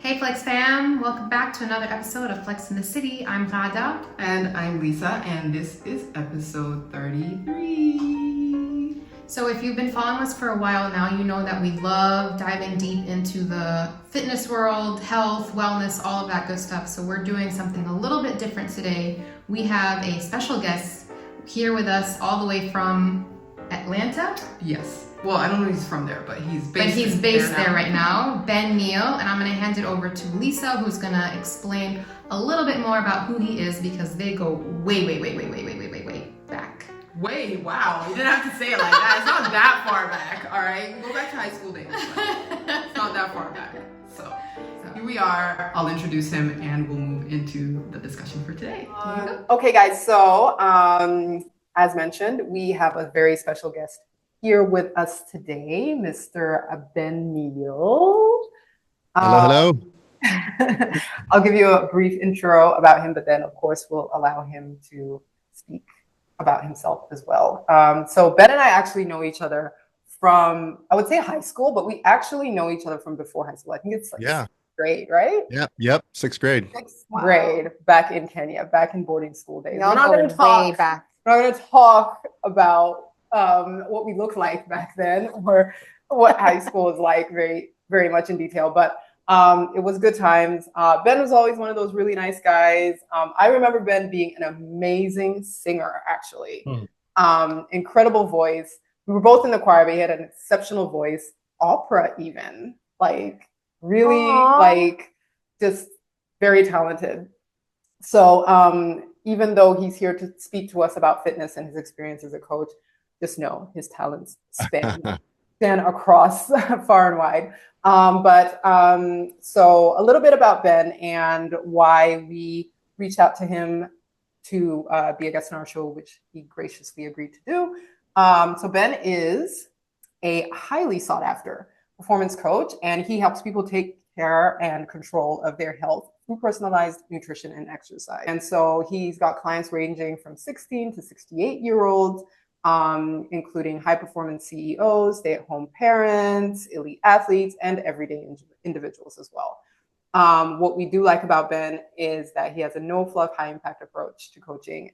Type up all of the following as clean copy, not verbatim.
Hey Flex fam, welcome back to another episode of Flex in the City. I'm Rada. And I'm Lisa, and this is episode 33. So if you've been following us for a while now, you know that we love diving deep into the fitness world, health, wellness, all of that good stuff. So we're doing something a little bit different today. We have a special guest here with us all the way from Atlanta. Yes. Well, I don't know if he's from there, but he's based there right now. Neill, and I'm going to hand it over to Lisa, who's going to explain a little bit more about who he is because they go way back. Wow. You didn't have to say it like that. It's not that far back, all right? Go back to high school days. It's not that far back. So here we are. I'll introduce him, and we'll move into the discussion for today. Okay, guys. So, as mentioned, we have a very special guest here with us today, Mr. Neill. Hello. I'll give you a brief intro about him, but then, of course, we'll allow him to speak about himself as well. So Ben and I actually know each other from, I would say high school, but we actually know each other from before high school. I think it's like sixth grade, right? Yep, sixth grade. Grade, back in Kenya, back in boarding school days. We're not going to talk about what we looked like back then or what high school was like very, very much in detail. But it was good times. Ben was always one of those really nice guys. I remember Ben being an amazing singer, actually. Incredible voice. We were both in the choir, but he had an exceptional voice. Opera even. Like, really, like, just very talented. So even though he's here to speak to us about fitness and his experience as a coach, just know his talents span across far and wide. So a little bit about Ben and why we reached out to him to be a guest on our show, which he graciously agreed to do. So Ben is a highly sought after performance coach, and he helps people take care and control of their health through personalized nutrition and exercise. And so he's got clients ranging from 16 to 68-year-olds, including high-performance CEOs, stay-at-home parents, elite athletes, and everyday individuals as well. What we do like about Ben is that he has a no-fluff, high-impact approach to coaching,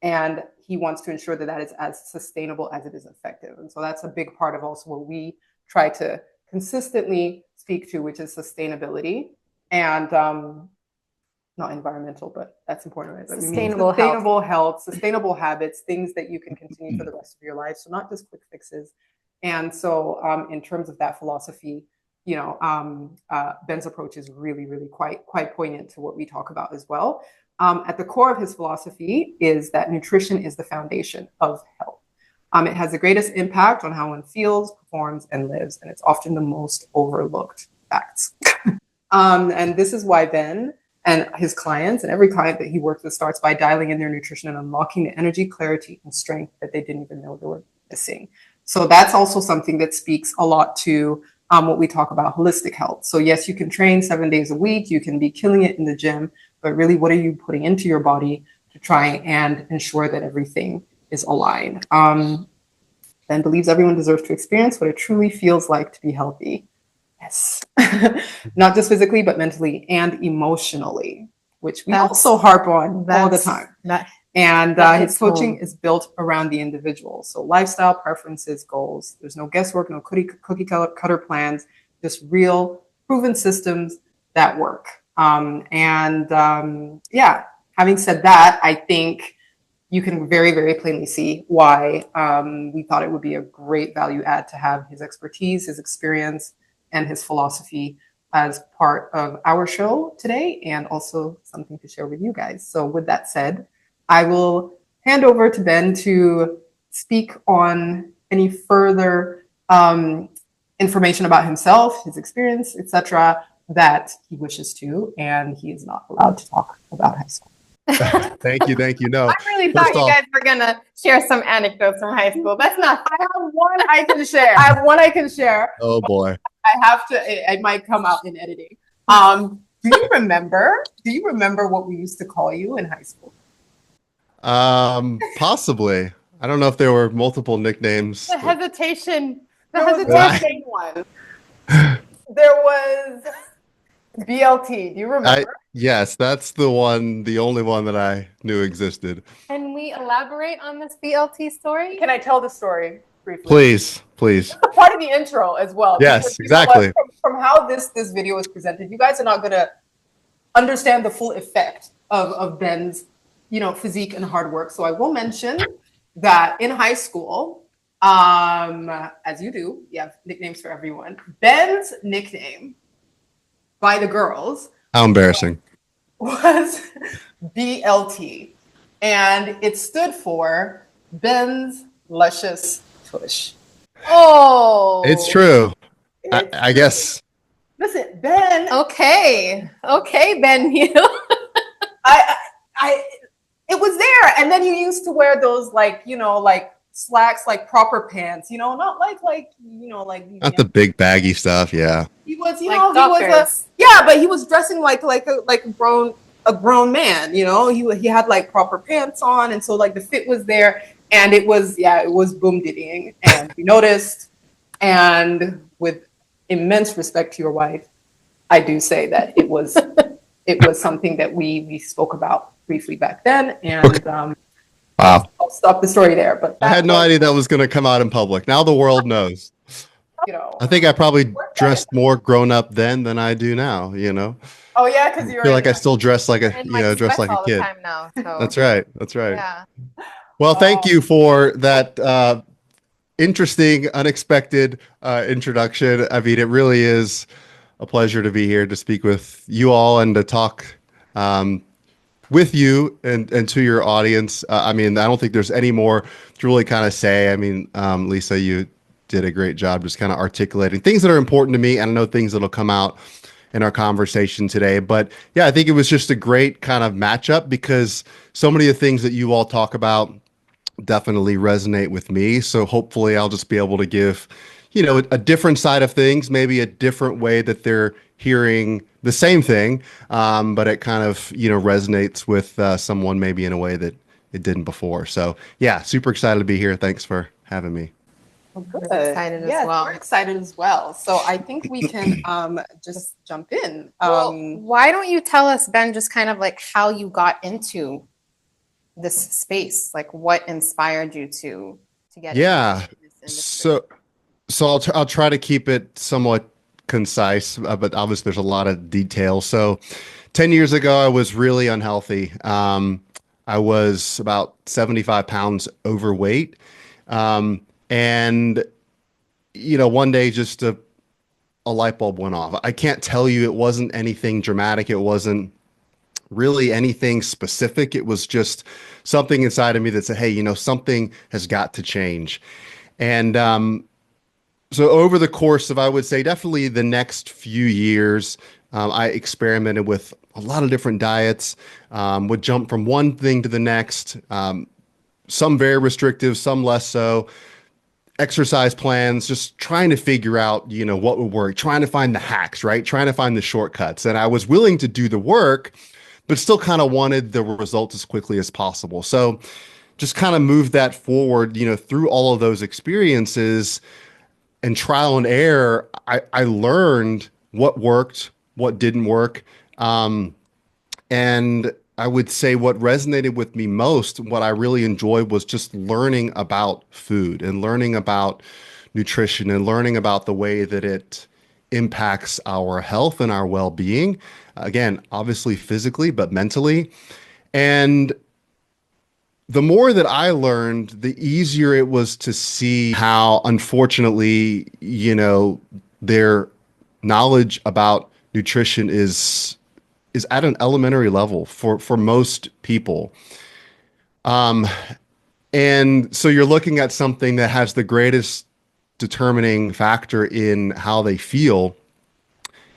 and he wants to ensure that that is as sustainable as it is effective. And so that's a big part of also what we try to consistently speak to, which is sustainability and not environmental, but that's important, right? Sustainable health, sustainable habits, things that you can continue for the rest of your life. So not just quick fixes. And so in terms of that philosophy, you know, Ben's approach is really, really quite poignant to what we talk about as well. At the core of his philosophy is that nutrition is the foundation of health. It has the greatest impact on how one feels, performs, and lives, and it's often the most overlooked facts. And this is why Ben and his clients and every client that he works with starts by dialing in their nutrition and unlocking the energy, clarity, and strength that they didn't even know they were missing. So that's also something that speaks a lot to what we talk about holistic health. So yes, you can train 7 days a week, you can be killing it in the gym, but really what are you putting into your body to try and ensure that everything is aligned? Ben believes everyone deserves to experience what it truly feels like to be healthy. Yes. Not just physically, but mentally and emotionally, which we also harp on all the time. His coaching is built around the individual. So lifestyle, preferences, goals. There's no guesswork, no cookie cutter plans, just real proven systems that work. Having said that, I think you can very, very plainly see why we thought it would be a great value add to have his expertise, his experience, and his philosophy as part of our show today, and also something to share with you guys. So with that said, I will hand over to Ben to speak on any further information about himself, his experience, etc., that he wishes to, and he is not allowed to talk about high school. Thank you. No, I really thought you guys were gonna share some anecdotes from high school. That's not. I have one I can share. Oh boy. I have to. It might come out in editing. Do you remember what we used to call you in high school? Possibly. I don't know if there were multiple nicknames. The hesitation. One. There was BLT. Do you remember? Yes, that's the one, the only one that I knew existed. Can we elaborate on this BLT story? Can I tell the story briefly? Please. Part of the intro as well. Yes, Because you know what? exactly. From how this video is presented, you guys are not gonna understand the full effect of Ben's, physique and hard work. So I will mention that in high school, as you do, you have nicknames for everyone. Ben's nickname by the girls How embarrassing. was BLT, and it stood for Ben's Luscious Tush. Oh, It's true. I guess. Listen, Ben. Okay, Ben Neill. It was there, and then you used to wear those like slacks, like proper pants, not like Not the big baggy stuff. Yeah. he was, Like he was doctors. but he was dressing like a grown man, he had like proper pants on, and so like the fit was there, and it was boom diddying, and we noticed, and with immense respect to your wife, I do say that it was something that we spoke about briefly back then, and Okay. Wow. I'll stop the story there. But I had no idea that was going to come out in public. Now the world knows. I think I probably dressed more grown up then than I do now, Oh yeah, because I feel like I still dress like a, In my dress sweats like a all the kid. time now. So. That's right. Yeah. Well, thank you for that interesting, unexpected introduction. I mean, it really is a pleasure to be here to speak with you all and to talk with you and to your audience. I mean, I don't think there's any more to really kind of say. I mean, Lisa, you did a great job just kind of articulating things that are important to me, and I know things that'll come out in our conversation today. But yeah, I think it was just a great kind of matchup because so many of the things that you all talk about definitely resonate with me. So hopefully I'll just be able to give, a different side of things, maybe a different way that they're hearing the same thing, but it kind of, resonates with someone maybe in a way that it didn't before. So yeah, super excited to be here. Thanks for having me. Good. We're excited as Yes, well. we're excited as well. So I think we can just jump in. Why don't you tell us, Ben, just kind of like how you got into this space? Like what inspired you to get Yeah. into this industry? So I'll try to keep it somewhat concise, but obviously there's a lot of detail. So 10 years ago, I was really unhealthy. I was about 75 pounds overweight. And, one day just a light bulb went off. I can't tell you it wasn't anything dramatic. It wasn't really anything specific. It was just something inside of me that said, hey, something has got to change. And so over the course of, I would say, definitely the next few years, I experimented with a lot of different diets, would jump from one thing to the next, some very restrictive, some less so. Exercise plans, just trying to figure out, what would work, trying to find the hacks, right? Trying to find the shortcuts. And I was willing to do the work, but still kind of wanted the results as quickly as possible. So just kind of moved that forward, through all of those experiences and trial and error. I learned what worked, what didn't work. And I would say what resonated with me most, what I really enjoyed was just learning about food and learning about nutrition and learning about the way that it impacts our health and our well-being. Again, obviously physically, but mentally. And the more that I learned, the easier it was to see how, unfortunately, their knowledge about nutrition is at an elementary level for most people. And so you're looking at something that has the greatest determining factor in how they feel,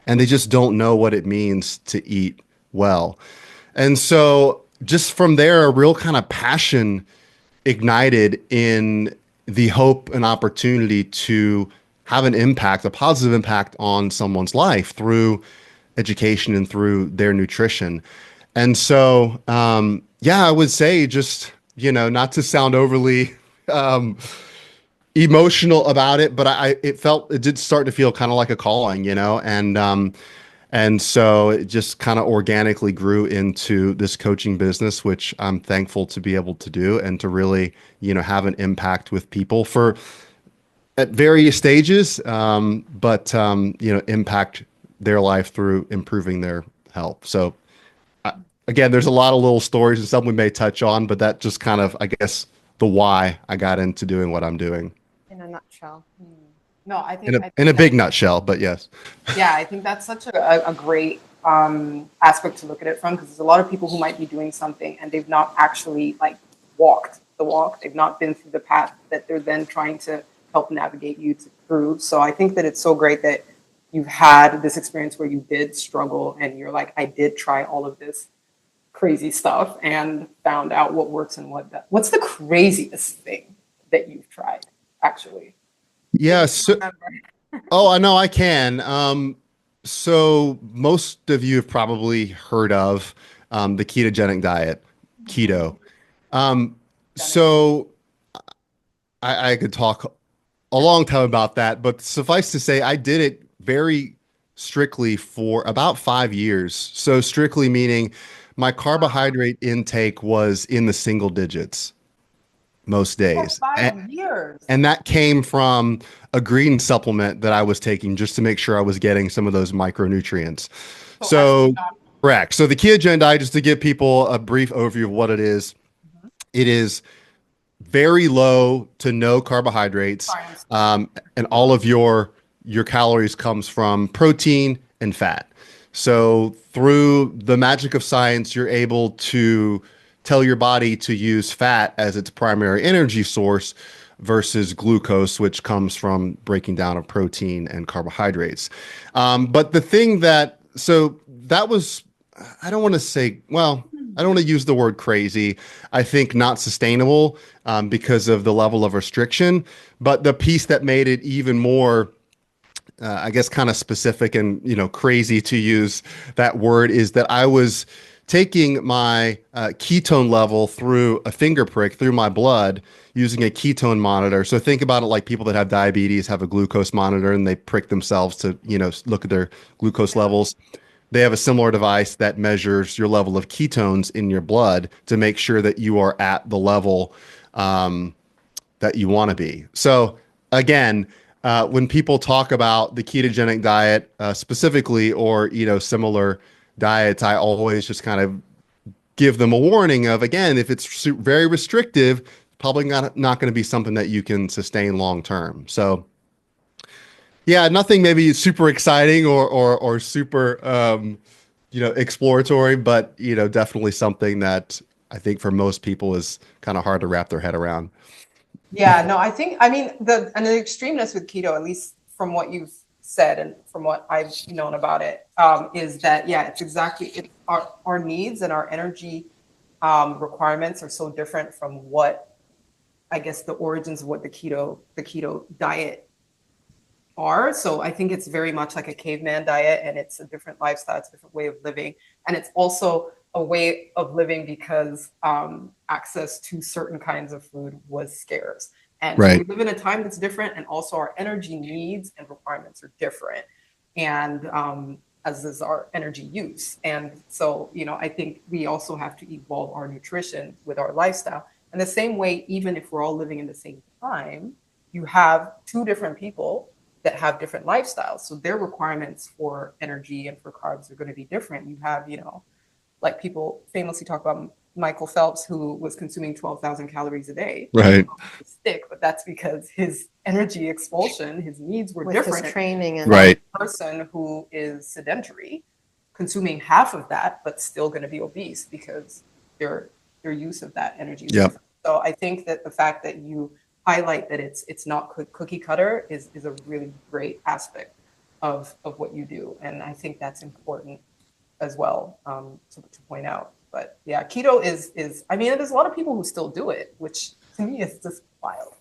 and they just don't know what it means to eat well. And so just from there, a real kind of passion ignited in the hope and opportunity to have an impact, a positive impact on someone's life through education and through their nutrition. And so, I would say just, not to sound overly emotional about it, but it did start to feel kind of like a calling, and And so it just kind of organically grew into this coaching business, which I'm thankful to be able to do and to really, have an impact with people at various stages, but impact their life through improving their health. So again, there's a lot of little stories and some we may touch on, but that just kind of, I guess, the why I got into doing what I'm doing In a nutshell. No, I in think a big nutshell, but yes. yeah, I think that's such a great aspect to look at it from, because there's a lot of people who might be doing something and they've not actually like walked the walk. They've not been through the path that they're then trying to help navigate you through. So I think that it's so great that you've had this experience where you did struggle and you're like, I did try all of this crazy stuff and found out what works and what's the craziest thing that you've tried actually? Yeah. So, I know I can. So most of you have probably heard of the ketogenic diet, keto. So I could talk a long time about that, but suffice to say, I did it very strictly for about 5 years. So strictly meaning my carbohydrate intake was in the single digits most days. For 5 years. And that came from a green supplement that I was taking just to make sure I was getting some of those micronutrients. So correct. So the ketogenic diet, just to give people a brief overview of what it is, it is very low to no carbohydrates, and all of your calories comes from protein and fat. So through the magic of science, you're able to tell your body to use fat as its primary energy source versus glucose, which comes from breaking down of protein and carbohydrates. But the thing that was, I don't want to say, I don't want to use the word crazy. I think not sustainable because of the level of restriction. But the piece that made it even more, I guess, kind of specific and, crazy to use that word is that I was taking my ketone level through a finger prick through my blood using a ketone monitor. So think about it like people that have diabetes have a glucose monitor and they prick themselves to, look at their glucose levels. They have a similar device that measures your level of ketones in your blood to make sure that you are at the level that you want to be. So again, when people talk about the ketogenic diet specifically, or similar diets, I always just kind of give them a warning of, again, if it's very restrictive, probably not going to be something that you can sustain long term. So yeah, nothing maybe super exciting or super exploratory, but definitely something that I think for most people is kind of hard to wrap their head around. Yeah, no, I mean, the extremeness with keto, at least from what you've said and from what I've known about it, is that, yeah, it's exactly, our needs and our energy requirements are so different from what, I guess, the origins of what the keto diet are. So I think it's very much like a caveman diet, and it's a different lifestyle, it's a different way of living. And it's also a way of living because access to certain kinds of food was scarce. And right. So we live in a time that's different, and also our energy needs and requirements are different. And as is our energy use. And so, I think we also have to evolve our nutrition with our lifestyle. And the same way, even if we're all living in the same time, you have two different people that have different lifestyles. So their requirements for energy and for carbs are going to be different. You have, like people famously talk about Michael Phelps, who was consuming 12,000 calories a day. Right. Stick, but that's because his energy expulsion, his needs were with different. his training and right. A person who is sedentary, consuming half of that, but still going to be obese because their use of that energy. Yep. So I think that the fact that you highlight that it's not cookie cutter is a really great aspect of what you do, and I think that's important as well to point out. But yeah, keto is I mean, there's a lot of people who still do it, which to me is just wild.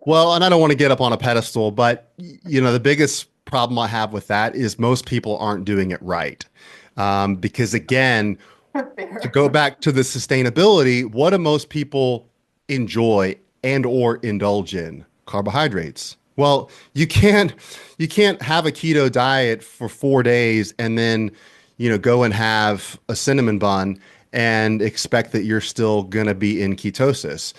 Well, and I don't want to get up on a pedestal, but the biggest problem I have with that is most people aren't doing it right. Because again, to go back to the sustainability, what do most people enjoy and or indulge in? Carbohydrates, Well, you can't have a keto diet for 4 days and then, go and have a cinnamon bun and expect that you're still gonna be in ketosis.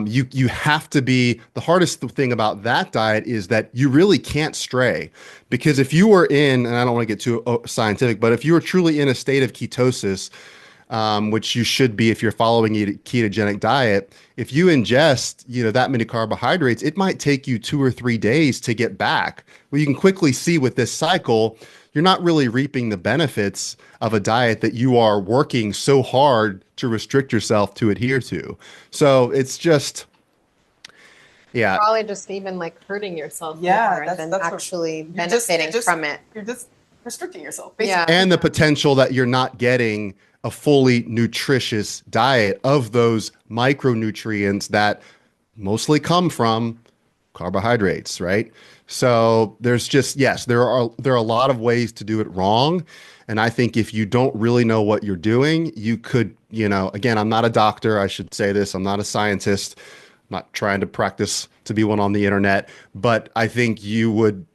You have to be. The hardest thing about that diet is that you really can't stray, because if you were in, and I don't want to get too scientific, but if you were truly in a state of ketosis, which you should be if you're following a ketogenic diet, if you ingest, that many carbohydrates, it might take you 2 or 3 days to get back. Well, you can quickly see with this cycle, you're not really reaping the benefits of a diet that you are working so hard to restrict yourself to adhere to. So it's just, yeah. Probably just even like hurting yourself Yeah, more that's- than that's what- actually You're just- benefiting from it. You're just restricting yourself. Yeah. And the potential that you're not getting a fully nutritious diet of those micronutrients that mostly come from carbohydrates, right? So there's just, yes, there are a lot of ways to do it wrong. And I think if you don't really know what you're doing, you could, again, I'm not a doctor, I should say this, I'm not a scientist, I'm not trying to practice to be one on the internet, but I think you would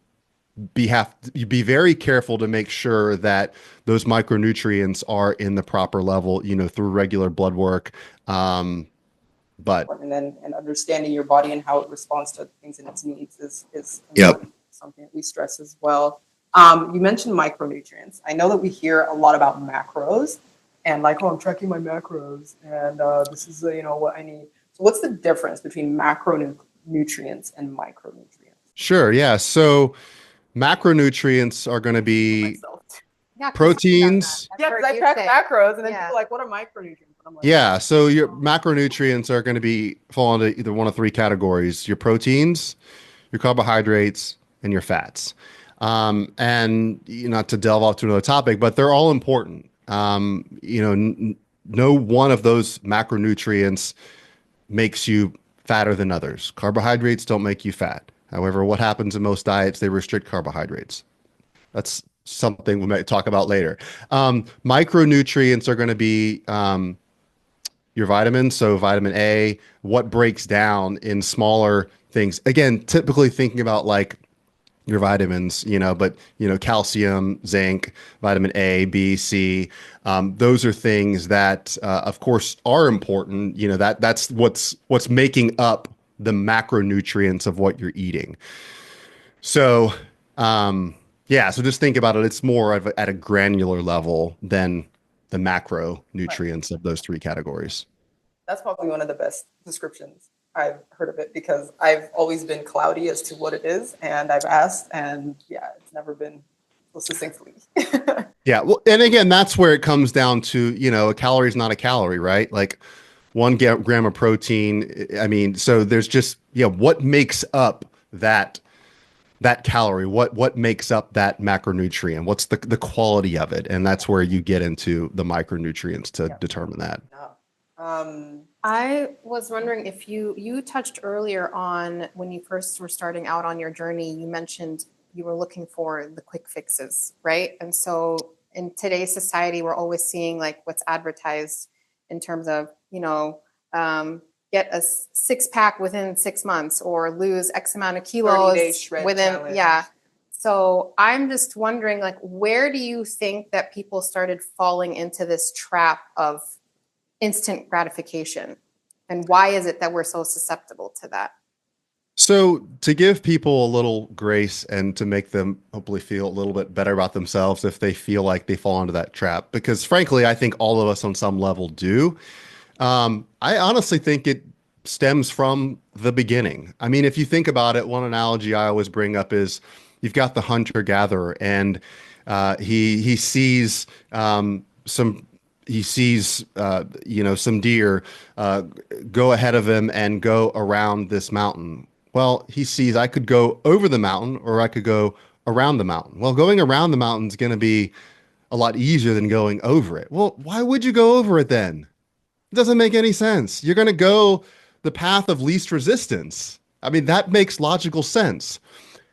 you'd be very careful to make sure that those micronutrients are in the proper level, through regular blood work. But and understanding your body and how it responds to things and its needs is Yep. something that we stress as well. You mentioned micronutrients. I know that we hear a lot about macros and like, oh, I'm tracking my macros and this is what I need. So what's the difference between macronutrients and micronutrients? sure, yeah. So macronutrients are going to be Myself. Yeah, 'cause proteins. I've Yeah, heard because I you track say- macros and then Yeah. people are like, what are micronutrients? And I'm like, Yeah, so your macronutrients are going to fall into either one of three categories: your proteins, your carbohydrates, and your fats. And not to delve off to another topic, but they're all important. No one of those macronutrients makes you fatter than others. Carbohydrates don't make you fat. However, what happens in most diets, they restrict carbohydrates. That's something we might talk about later. Micronutrients are going to be your vitamins. So vitamin A, what breaks down in smaller things. Again, typically thinking about like your vitamins, but calcium, zinc, vitamin A, B, C. Those are things that, of course, are important. That's what's making up the macronutrients of what you're eating. So, yeah. So just think about it. It's more of at a granular level than the macronutrients of those three categories. that's probably one of the best descriptions I've heard of it, because I've always been cloudy as to what it is, and I've asked, and yeah, it's never been so succinctly. Yeah. Well, and again, that's where it comes down to, a calorie is not a calorie, right? Like 1 gram of protein. I mean, so there's just, what makes up that calorie? What makes up that macronutrient? What's the quality of it? And that's where you get into the micronutrients to determine that. I was wondering if you touched earlier on when you first were starting out on your journey, you mentioned you were looking for the quick fixes, right? And so in today's society, we're always seeing like what's advertised in terms of, get a 6-pack within 6 months or lose X amount of 30-day kilos shred within, challenge. yeah. So I'm just wondering, like, where do you think that people started falling into this trap of instant gratification? And why is it that we're so susceptible to that? So to give people a little grace and to make them hopefully feel a little bit better about themselves if they feel like they fall into that trap, because frankly, I think all of us on some level do. I honestly think it stems from the beginning. I mean, if you think about it, one analogy I always bring up is you've got the hunter-gatherer, and he sees some deer go ahead of him and go around this mountain. Well, he sees I could go over the mountain or I could go around the mountain. Well, going around the mountain is going to be a lot easier than going over it. Well, why would you go over it then? It doesn't make any sense. You're going to go the path of least resistance. I mean, that makes logical sense.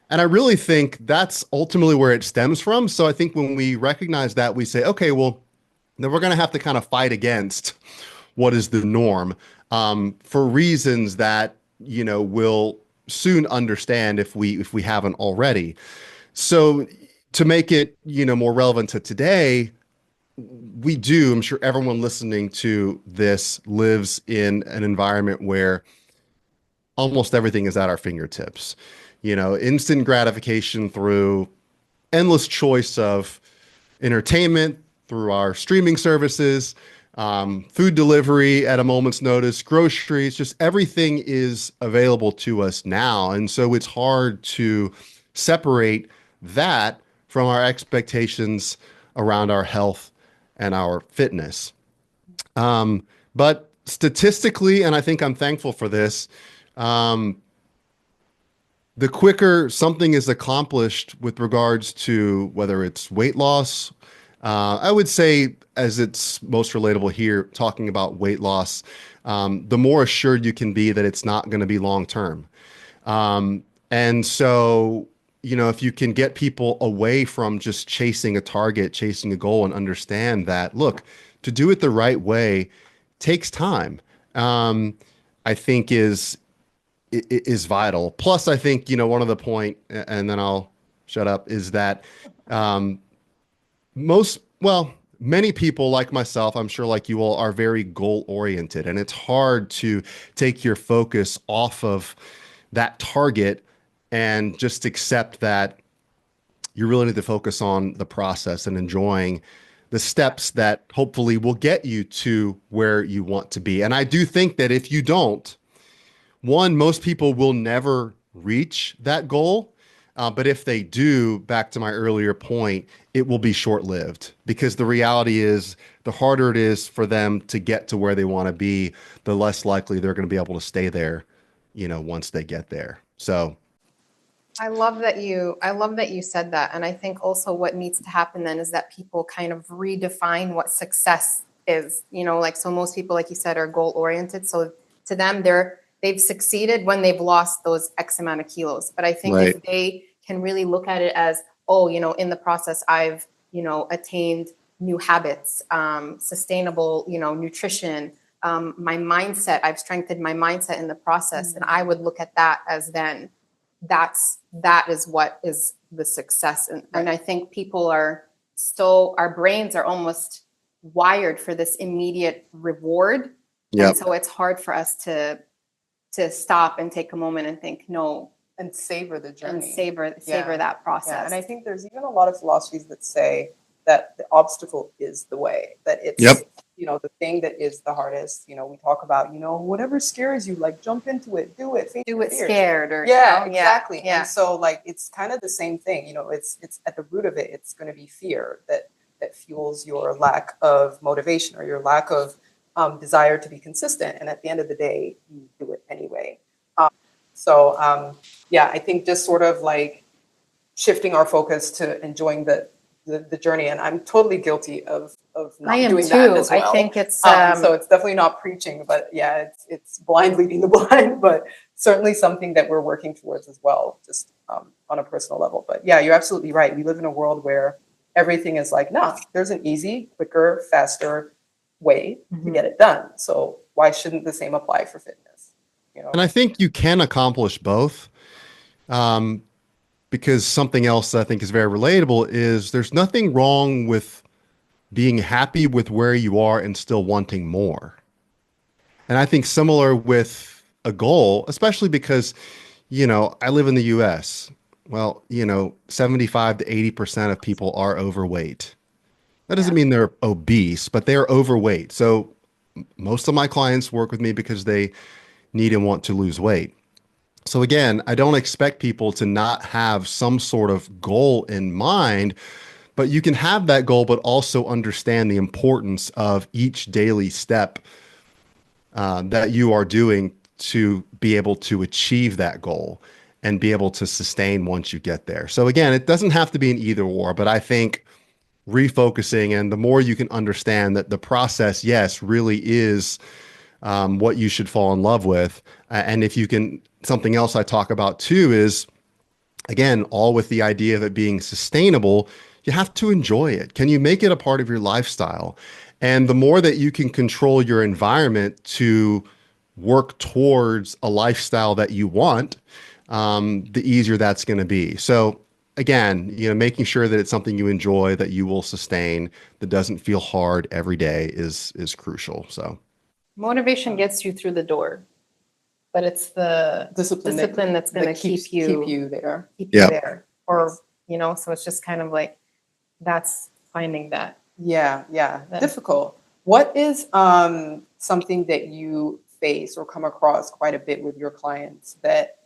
And I really think that's ultimately where it stems from. So I think when we recognize that, we say, okay, well, then we're going to have to kind of fight against what is the norm for reasons that, will soon understand if we haven't already. So to make it, more relevant to today, I'm sure everyone listening to this lives in an environment where almost everything is at our fingertips. Instant gratification through endless choice of entertainment, through our streaming services, food delivery at a moment's notice, groceries, just everything is available to us now. And so it's hard to separate that from our expectations around our health and our fitness. But statistically, and I think I'm thankful for this, the quicker something is accomplished with regards to whether it's weight loss, I would say, as it's most relatable here, talking about weight loss, the more assured you can be that it's not going to be long term. And so, if you can get people away from just chasing a target, chasing a goal, and understand that, look, to do it the right way takes time, I think is vital. Plus, I think, one of the point, and then I'll shut up, is that many people like myself, I'm sure like you all, are very goal oriented, and it's hard to take your focus off of that target and just accept that you really need to focus on the process and enjoying the steps that hopefully will get you to where you want to be. And I do think that if you don't, most people will never reach that goal. But if they do, back to my earlier point, it will be short-lived, because the reality is the harder it is for them to get to where they want to be, the less likely they're going to be able to stay there, once they get there. So I love that you said that. And I think also what needs to happen then is that people kind of redefine what success is, so most people, like you said, are goal oriented. So to them, they've succeeded when they've lost those X amount of kilos. But I think Right. if they can really look at it as, in the process, I've, attained new habits, sustainable, nutrition, my mindset, I've strengthened my mindset in the process. And I would look at that as then that is what is the success. And I think people our brains are almost wired for this immediate reward. Yep. And so it's hard for us to stop and take a moment and think, no, And savor the journey. and savor that process. Yeah, and I think there's even a lot of philosophies that say that the obstacle is the way, that it's, Yep. The thing that is the hardest. We talk about, whatever scares you, like jump into it, do it, face do your it fears. scared or Yeah, exactly. Yeah. And so like, it's kind of the same thing, it's at the root of it, it's going to be fear that fuels your lack of motivation or your lack of desire to be consistent. And at the end of the day, you do it anyway. I think just sort of like shifting our focus to enjoying the journey. And I'm totally guilty of not I am doing too. that as well. I think it's so it's definitely not preaching, but yeah, it's blind leading the blind, but certainly something that we're working towards as well, just on a personal level. But yeah, you're absolutely right. We live in a world where everything is like, no, there's an easy, quicker, faster way to get it done. So why shouldn't the same apply for fitness? And I think you can accomplish both, because something else that I think is very relatable is there's nothing wrong with being happy with where you are and still wanting more. And I think similar with a goal, especially because, I live in the US. Well, 75 to 80% of people are overweight. That doesn't mean they're obese, but they're overweight. So most of my clients work with me because they need and want to lose weight. So again, I don't expect people to not have some sort of goal in mind, but you can have that goal, but also understand the importance of each daily step that you are doing to be able to achieve that goal and be able to sustain once you get there. So again, it doesn't have to be an either or, but I think refocusing, and the more you can understand that the process, yes, really is what you should fall in love with. And if you can, something else I talk about too is, again, all with the idea of it being sustainable, you have to enjoy it. Can you make it a part of your lifestyle? And the more that you can control your environment to work towards a lifestyle that you want, the easier that's going to be. So again, making sure that it's something you enjoy, that you will sustain, that doesn't feel hard every day is crucial. So Motivation gets you through the door, but it's the Discipline that's going to keep you there. there. Or, so it's just kind of like, that's finding that. Yeah. Yeah. Difficult. What is something that you face or come across quite a bit with your clients that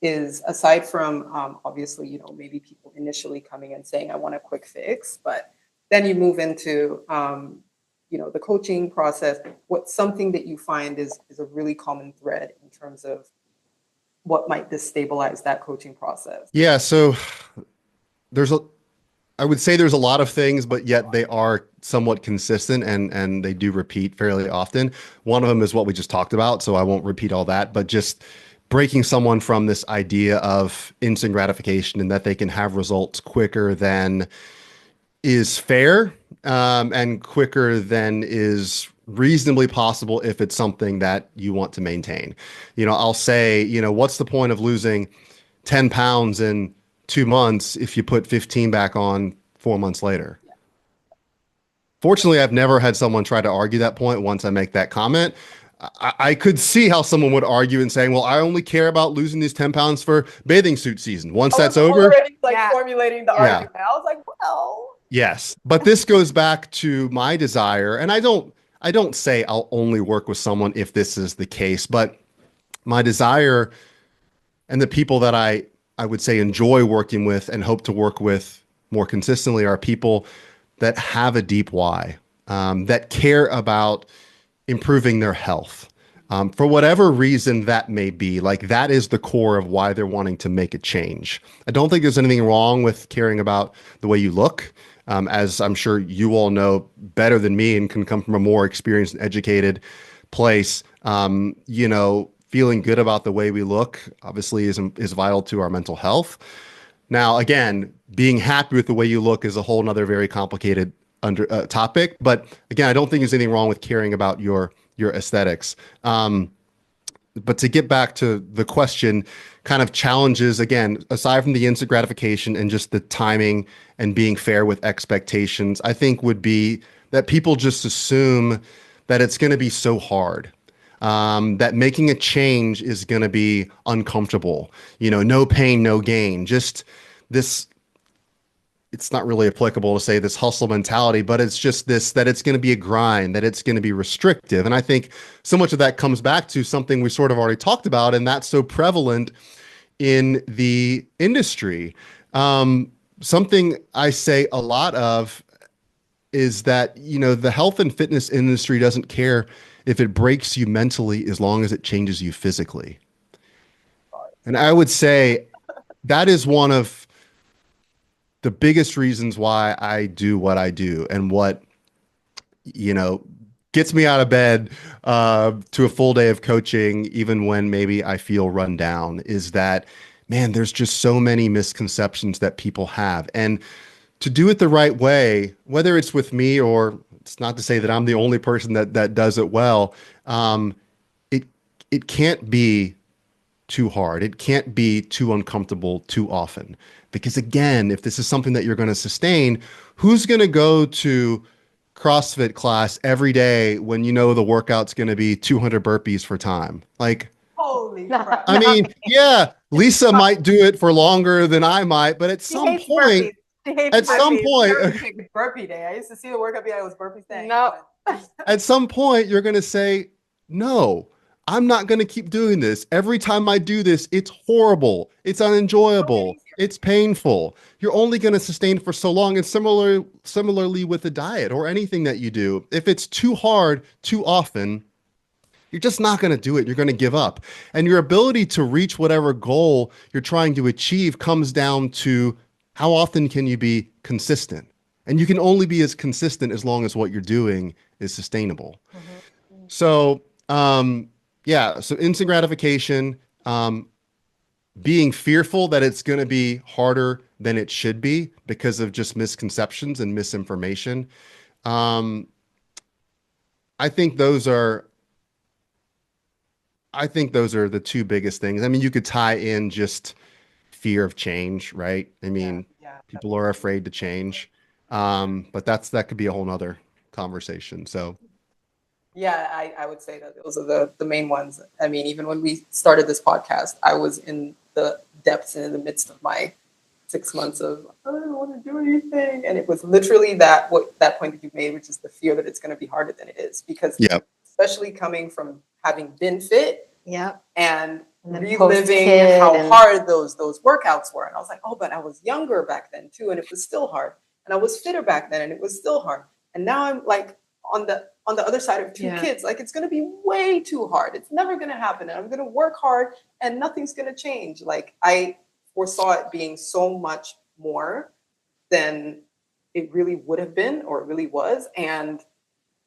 is, aside from obviously, maybe people initially coming and saying, I want a quick fix, but then you move into, the coaching process. What's something that you find is a really common thread in terms of what might destabilize that coaching process? yeah, so I would say there's a lot of things, but yet they are somewhat consistent and they do repeat fairly often. One of them is what we just talked about, so I won't repeat all that, but just breaking someone from this idea of instant gratification and that they can have results quicker than is fair, and quicker than is reasonably possible if it's something that you want to maintain. I'll say, what's the point of losing 10 pounds in 2 months if you put 15 back on 4 months later? Fortunately, I've never had someone try to argue that point once I make that comment. I could see how someone would argue and saying, well, I only care about losing these 10 pounds for bathing suit season. Once that's over. Already, Yeah. formulating the argument. I was like, well. Yes. But this goes back to my desire. And I don't say I'll only work with someone if this is the case, but my desire and the people that I would say enjoy working with and hope to work with more consistently are people that have a deep why, that care about improving their health, for whatever reason that may be. Like, that is the core of why they're wanting to make a change. I don't think there's anything wrong with caring about the way you look, as I'm sure you all know better than me and can come from a more experienced and educated place. Feeling good about the way we look obviously is vital to our mental health. Now, again, being happy with the way you look is a whole nother very complicated topic. But again, I don't think there's anything wrong with caring about your aesthetics. But to get back to the question, kind of challenges, again, aside from the instant gratification and just the timing and being fair with expectations, I think would be that people just assume that it's going to be so hard. That making a change is going to be uncomfortable, no pain, no gain. Just this, it's not really applicable to say this hustle mentality, but it's just this, that it's going to be a grind, that it's going to be restrictive. And I think so much of that comes back to something we sort of already talked about, and that's so prevalent in the industry. Something I say a lot of is that, the health and fitness industry doesn't care if it breaks you mentally as long as it changes you physically. And I would say that is one of the biggest reasons why I do what I do, and what, gets me out of bed to a full day of coaching, even when maybe I feel run down, is that, man, there's just so many misconceptions that people have. And to do it the right way, whether it's with me, or it's not to say that I'm the only person that does it well, it can't be too hard. It can't be too uncomfortable too often. Because again, if this is something that you're going to sustain, who's going to go to CrossFit class every day when the workout's going to be 200 burpees for time? Like, Holy crap. I mean, yeah, Lisa might do it for longer than I might, but at some point, burpee day. I used to see the workout be like, it was burpee day. No. At some point, you're going to say, no, I'm not going to keep doing this. Every time I do this, it's horrible. It's unenjoyable. It's painful. You're only going to sustain for so long. And similarly with the diet or anything that you do, if it's too hard, too often, you're just not going to do it. You're going to give up. And your ability to reach whatever goal you're trying to achieve comes down to how often can you be consistent. And you can only be as consistent as long as what you're doing is sustainable. Mm-hmm. So, so instant gratification, being fearful that it's going to be harder than it should be because of just misconceptions and misinformation. I think those are I think those are the two biggest things. I mean, you could tie in just fear of change, right? I mean, Yeah. people are afraid to change. But that could be a whole nother conversation. So Yeah, I would say that those are the main ones. I mean, even when we started this podcast, I was in the depths and in the midst of my 6 months of I don't want to do anything. And it was literally that point that you made, which is the fear that it's going to be harder than it is. Because yeah, especially coming from having been fit Yep. and And then reliving post-kid how and- hard those workouts were. And I was like, oh, but I was younger back then too, and it was still hard. And I was fitter back then, and it was still hard. And now I'm like on the other side of two Yeah. kids. Like it's going to be way too hard. It's never going to happen. And I'm going to work hard, and nothing's going to change. Like I foresaw it being so much more than it really would have been, or it really was. And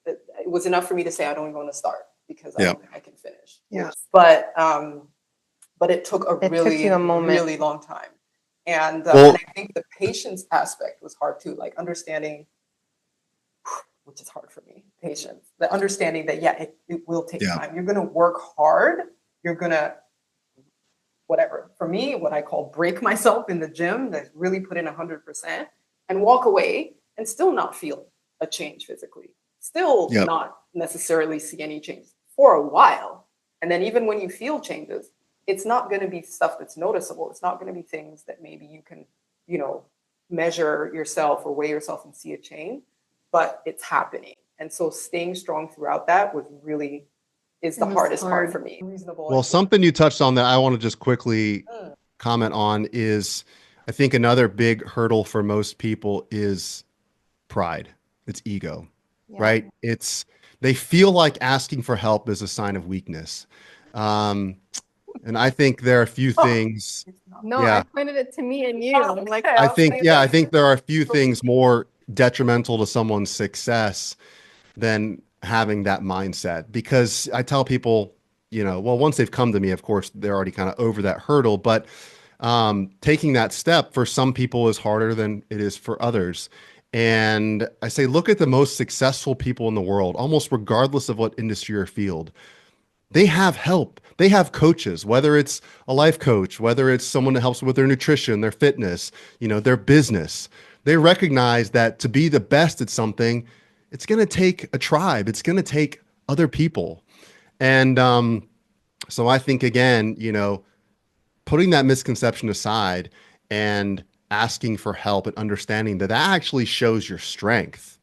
it was enough for me to say I don't even want to start because I don't think I can finish. Yeah. But it took It took you a moment. really long time. And, Well- and I think the patience aspect was hard too, like understanding, which is hard for me, patience, the understanding that, yeah, it will take Yeah. time. You're going to work hard. You're going to, whatever. For me, what I call break myself in the gym, that really put in 100% and walk away and still not feel a change physically. Still Yep. not necessarily see any change for a while. And then even when you feel changes, it's not going to be stuff that's noticeable. It's not going to be things that maybe you can, measure yourself or weigh yourself and see a change, but it's happening. And so staying strong throughout that is the It was hardest part hard. for me. Reasonable. well, something you touched on that I want to just quickly comment on is I think another big hurdle for most people is pride. It's ego, Yeah. right? They feel like asking for help is a sign of weakness. And I think there are a few things. No, Yeah. I pointed it to me and you. I'm like, Okay. I think there are a few things more detrimental to someone's success than having that mindset. Because I tell people, well, once they've come to me, of course, they're already kind of over that hurdle. But taking that step for some people is harder than it is for others. And I say, look at the most successful people in the world, almost regardless of what industry or field. They have help. They have coaches, whether it's a life coach, whether it's someone that helps with their nutrition, their fitness, their business. They recognize that to be the best at something, it's going to take a tribe. It's going to take other people. And so I think, again, putting that misconception aside and asking for help and understanding that actually shows your strength.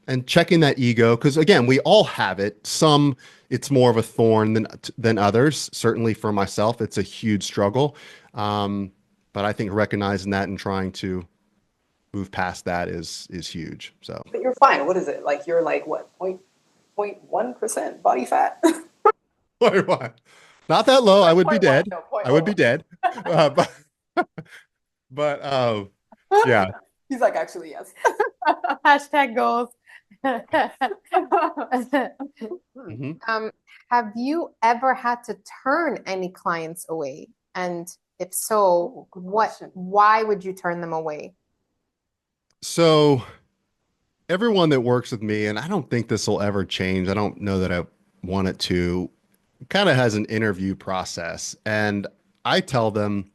And checking that ego, because again, we all have it. Some it's more of a thorn than others. Certainly for myself, it's a huge struggle. But I think recognizing that and trying to move past that is huge. So, But you're fine. What is it? Like you're like what, 0.1% body fat? not that low. I would be 0.1, dead. no, I would be 0.01. dead. But yeah. He's like, actually, yes. hashtag goals. Mhm. Have you ever had to turn any clients away? And if so, Good question. why would you turn them away? So everyone that works with me, and I don't think this will ever change. I don't know that I want it to, kind of has an interview process. And I tell them,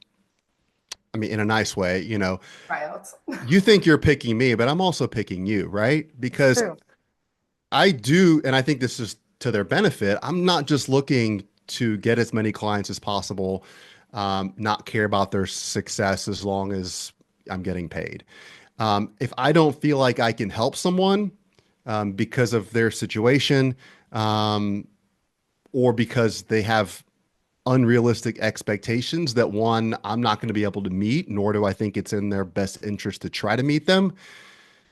I mean, in a nice way, Tryouts. you think you're picking me, but I'm also picking you, right? Because True. I do, and I think this is to their benefit. I'm not just looking to get as many clients as possible, not care about their success as long as I'm getting paid. If I don't feel like I can help someone because of their situation, or because they have unrealistic expectations that one, I'm not going to be able to meet, nor do I think it's in their best interest to try to meet them,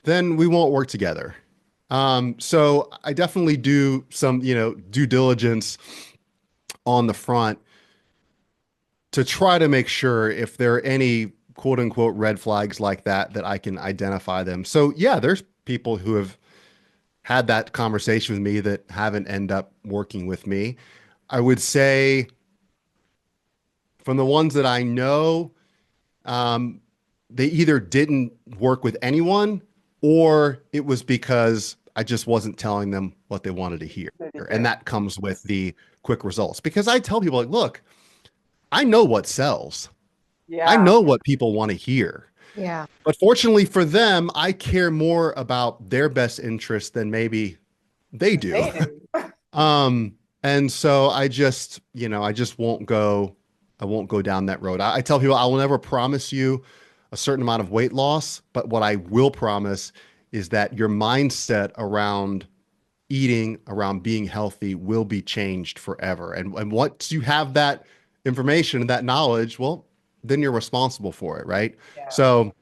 then we won't work together. So I definitely do some, due diligence on the front to try to make sure if there are any quote unquote red flags like that I can identify them. So yeah, there's people who have had that conversation with me that haven't end up working with me. I would say from the ones that I know, they either didn't work with anyone or it was because I just wasn't telling them what they wanted to hear. And that comes with the quick results, because I tell people, like, look, I know what sells. I Yeah. know what people want to hear. Yeah. But fortunately for them, I care more about their best interest than maybe they do. They do. And so I just, I just won't go, I won't go down that road. I tell people I will never promise you a certain amount of weight loss, but what I will promise is that your mindset around eating, around being healthy will be changed forever. And once you have that information and that knowledge, well, then you're responsible for it, right? Yeah. So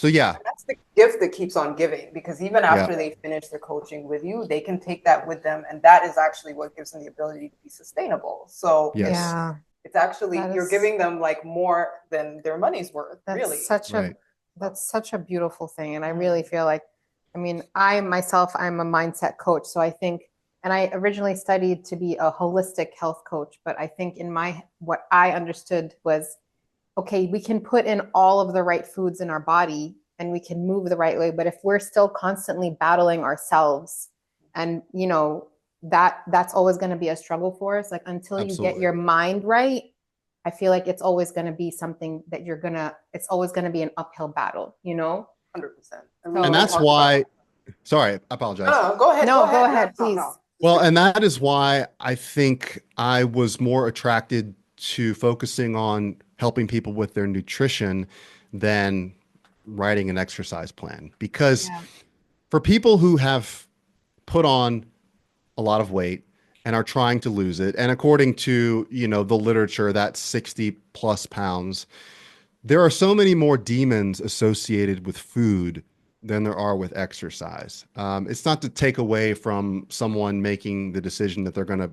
yeah. That's the gift that keeps on giving, because even Yeah. after they finish their coaching with you, they can take that with them. And that is actually what gives them the ability to be sustainable. So Yes. Yeah. it's actually, That you're is- giving them like more than their money's worth, That's really. Right. that's such a beautiful thing. And I really feel like, I mean, I'm a mindset coach. So I think, and I originally studied to be a holistic health coach, but I think what I understood was, okay, we can put in all of the right foods in our body and we can move the right way. But if we're still constantly battling ourselves, and that's always going to be a struggle for us. Like, until you get Absolutely. your mind right, I feel like it's always going to be something that it's always going to be an uphill battle, 100%. And that's why, sorry, I apologize. No, go ahead. No, go ahead, No, please. no. Well, and that is why I think I was more attracted to focusing on helping people with their nutrition than writing an exercise plan. Because for people who have put on a lot of weight and are trying to lose it, and according to, the literature, that's 60 plus pounds, there are so many more demons associated with food than there are with exercise. It's not to take away from someone making the decision that they're going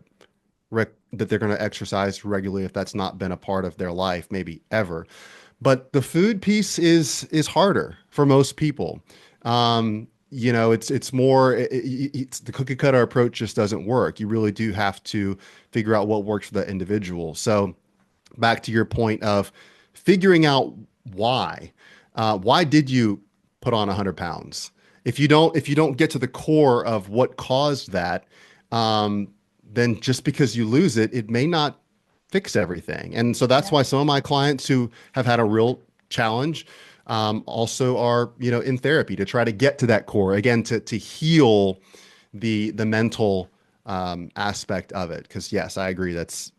to exercise regularly if that's not been a part of their life, maybe ever. But the food piece is harder for most people. It's more, it's the cookie cutter approach just doesn't work. You really do have to figure out what works for that individual. So back to your point of figuring out why did you put on 100 pounds? If you don't get to the core of what caused that, then just because you lose it, it may not fix everything. And so that's why some of my clients who have had a real challenge also are, in therapy to try to get to that core again, to heal the mental aspect of it. Because yes, I agree, it's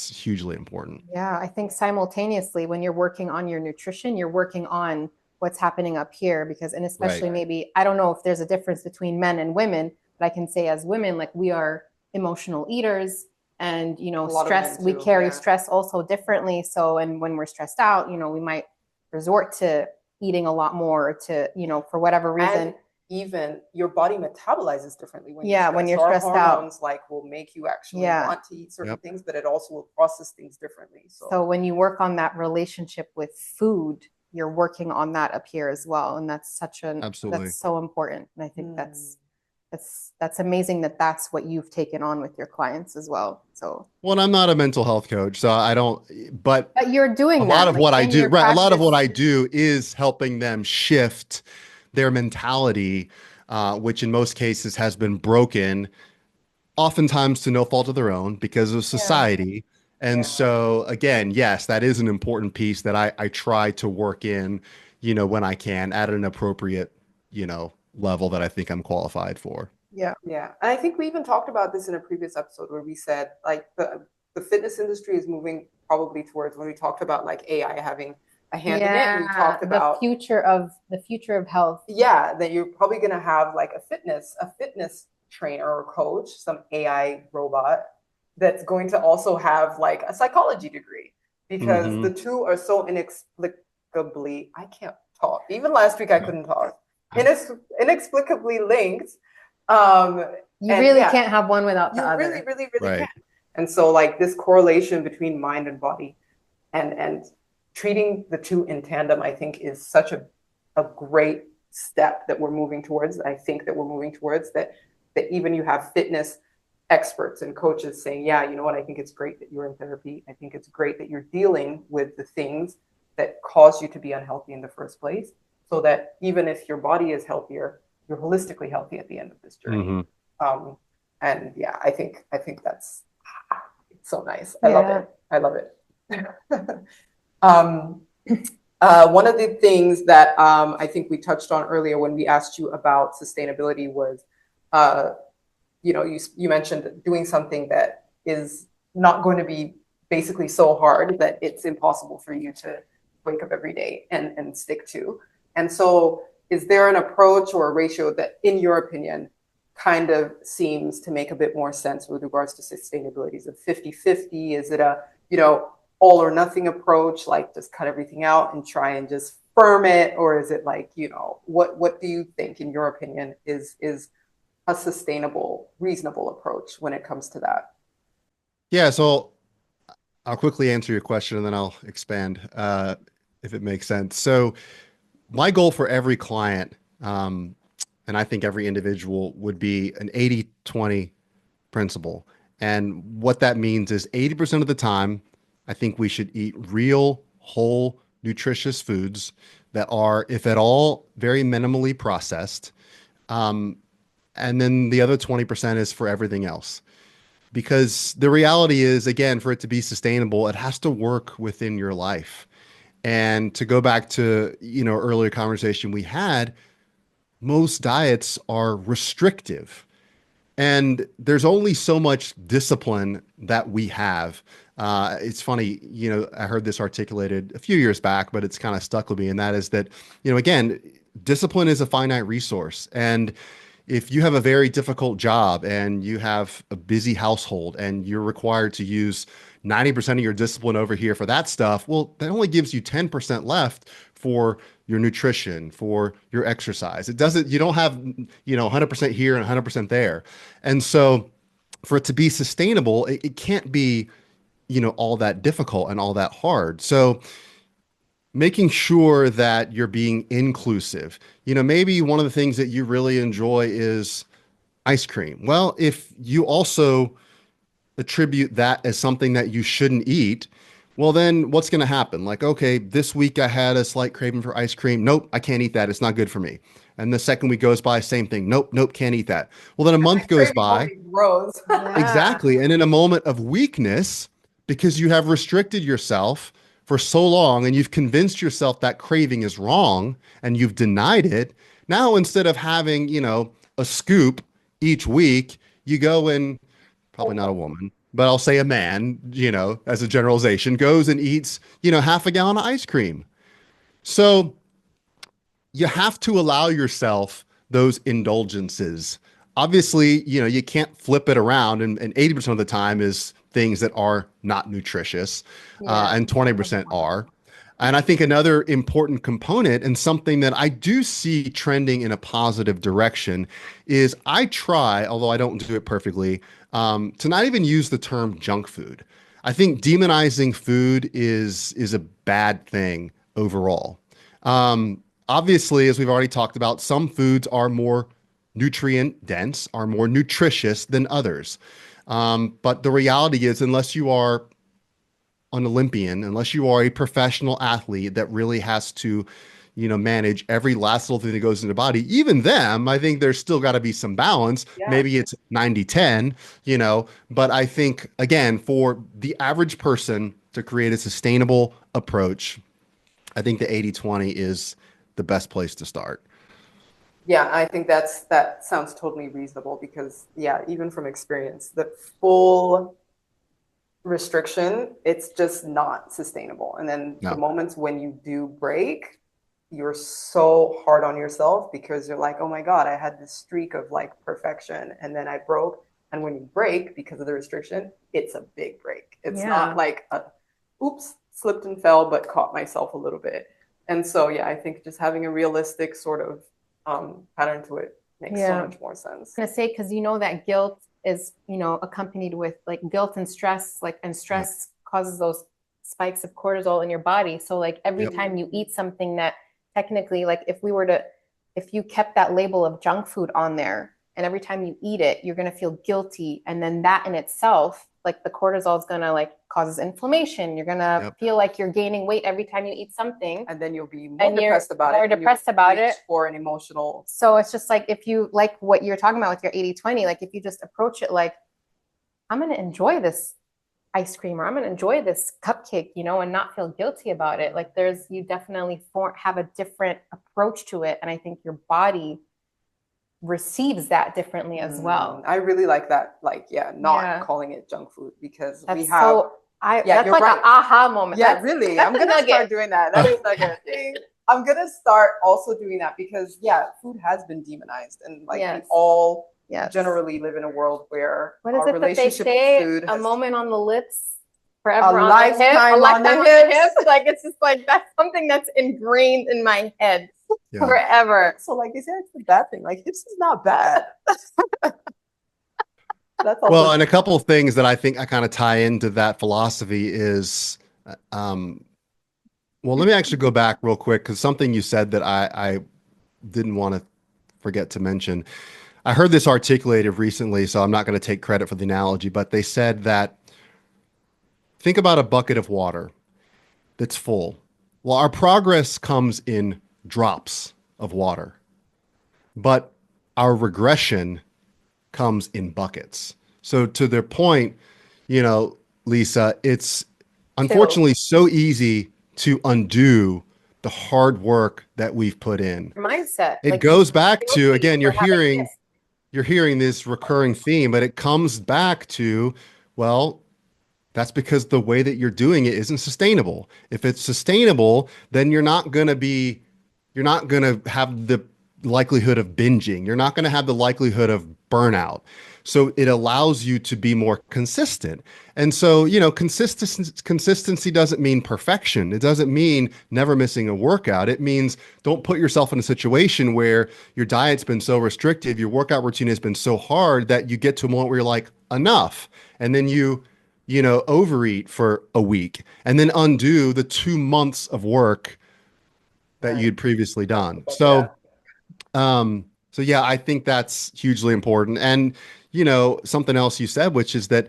hugely important. Yeah, I think simultaneously, when you're working on your nutrition, you're working on what's happening up here, and especially maybe, I don't know if there's a difference between men and women, but I can say as women, like, we are emotional eaters, and, stress, we carry stress also differently. So, and when we're stressed out, we might resort to eating a lot more for whatever reason. And even your body metabolizes differently when when you're stressed out. Hormones will make you actually want to eat certain things, but it also will process things differently. So when you work on that relationship with food, you're working on that up here as well, and that's Absolutely. that's so important. And I think that's amazing that's what you've taken on with your clients as well. So, well, I'm not a mental health coach, so I don't, but you're doing a lot of what I do, right? A lot of what I practice. do is helping them shift their mentality, which in most cases has been broken, oftentimes to no fault of their own because of society. And so again, yes, that is an important piece that I try to work in, when I can at an appropriate, level that I think I'm qualified for. Yeah. And I think we even talked about this in a previous episode where we said the fitness industry is moving probably towards, when we talked about AI having a hand in it, and we talked about the future of health. Yeah, that you're probably going to have a fitness trainer or coach, some AI robot that's going to also have a psychology degree, because the two are so inexplicably, I can't talk. Even last week I couldn't talk. Inexplicably linked. You really can't have one without the other. You really Right. can. And so this correlation between mind and body and treating the two in tandem, I think, is such a great step that we're moving towards. I think that we're moving towards that even you have fitness experts and coaches saying, yeah, you know what, I think it's great that you're in therapy. I think it's great that you're dealing with the things that cause you to be unhealthy in the first place, so that even if your body is healthier, you're holistically healthy at the end of this journey. Hmm. And yeah, I think that's it's so nice. I love it. I love it. One of the things that I think we touched on earlier when we asked you about sustainability was, you mentioned doing something that is not going to be basically so hard that it's impossible for you to wake up every day and stick to. And so is there an approach or a ratio that, in your opinion, kind of seems to make a bit more sense with regards to sustainability? Is it 50-50? Is it a, all or nothing approach, like just cut everything out and try and just firm it? Or is it like, what do you think, in your opinion, is a sustainable, reasonable approach when it comes to that? Yeah, so I'll quickly answer your question and then I'll expand if it makes sense. So my goal for every client, and I think every individual, would be an 80-20 principle. And what that means is 80% of the time, I think we should eat real, whole, nutritious foods that are, if at all, very minimally processed. And then the other 20% is for everything else. Because the reality is, again, for it to be sustainable, it has to work within your life. And to go back to, earlier conversation we had, most diets are restrictive. And there's only so much discipline that we have. It's funny, I heard this articulated a few years back, but it's kind of stuck with me. And that is that, again, discipline is a finite resource. And if you have a very difficult job and you have a busy household and you're required to use 90% of your discipline over here for that stuff, well, that only gives you 10% left for your nutrition, for your exercise. You don't have, 100% here and 100% there. And so for it to be sustainable, it can't be, all that difficult and all that hard. So making sure that you're being inclusive. Maybe one of the things that you really enjoy is ice cream. Well, if you also attribute that as something that you shouldn't eat, well, then what's going to happen? Like, okay, this week I had a slight craving for ice cream. Nope, I can't eat that. It's not good for me. And the second week goes by, same thing. Nope, can't eat that. Well, then a month goes by. Grows. Exactly. And in a moment of weakness, because you have restricted yourself for so long and you've convinced yourself that craving is wrong and you've denied it, now instead of having, a scoop each week, you go and, probably not a woman, but I'll say a man, as a generalization, goes and eats, half a gallon of ice cream. So you have to allow yourself those indulgences. Obviously, you can't flip it around, and 80% of the time is things that are not nutritious, and 20% are. And I think another important component, and something that I do see trending in a positive direction, is I try, although I don't do it perfectly, to not even use the term junk food. I think demonizing food is a bad thing overall. Obviously, as we've already talked about, some foods are more nutrient dense, are more nutritious than others. But the reality is, unless you are an Olympian, unless you are a professional athlete that really has to, manage every last little thing that goes in the body, even them, I think there's still got to be some balance. Yeah. Maybe it's 90-10, but I think, again, for the average person to create a sustainable approach, I think the 80-20 is the best place to start. Yeah, I think that sounds totally reasonable because, even from experience, the full restriction, it's just not sustainable. And then the moments when you do break, you're so hard on yourself because you're like, oh my God, I had this streak of like perfection and then I broke. And when you break because of the restriction, it's a big break. It's not like oops, slipped and fell, but caught myself a little bit. And so, I think just having a realistic sort of pattern to it makes so much more sense. I was gonna say, because that guilt is, accompanied with like guilt and stress, and stress causes those spikes of cortisol in your body. So like every time you eat something that technically, like if you kept that label of junk food on there and every time you eat it, you're going to feel guilty. And then that in itself like the cortisol is gonna like causes inflammation. You're gonna feel like you're gaining weight every time you eat something, and then you'll be more depressed about it. More depressed about it for an emotional. So it's just like, if you like what you're talking about with your 80-20, like if you just approach it like, I'm gonna enjoy this ice cream, or I'm gonna enjoy this cupcake, you know, and not feel guilty about it. Like you definitely have a different approach to it, and I think your body receives that differently as well. I really like that. Like, calling it junk food, because that's we have. That's like an aha moment. Yeah, really. I'm gonna start doing that. That is like a thing. I'm gonna start also doing that, because food has been demonized, and like we all generally live in a world where our relationship with food a moment on the lips, forever on the hip, a lifetime on the hips. Like, it's just like, that's something that's ingrained in my head forever. So like they say, it's the bad thing. Like, hips is not bad. That's also well, and a couple of things that I think I kind of tie into that philosophy is, well, let me actually go back real quick, because something you said that I didn't want to forget to mention. I heard this articulated recently, so I'm not going to take credit for the analogy, but they said that, think about a bucket of water that's full. Well, our progress comes in drops of water, but our regression comes in buckets. So to their point, you know, Lisa, it's unfortunately so easy to undo the hard work that we've put in. Mindset. It goes back to, again, you're hearing this recurring theme, but it comes back to, well, that's because the way that you're doing it isn't sustainable. If it's sustainable, then you're not going to have the likelihood of binging. You're not going to have the likelihood of burnout. So it allows you to be more consistent. And so, you know, consistency doesn't mean perfection. It doesn't mean never missing a workout. It means don't put yourself in a situation where your diet's been so restrictive, your workout routine has been so hard that you get to a moment where you're like, enough. And then you overeat for a week and then undo the 2 months of work that you'd previously done. So yeah, I think that's hugely important. And, you know, something else you said, which is that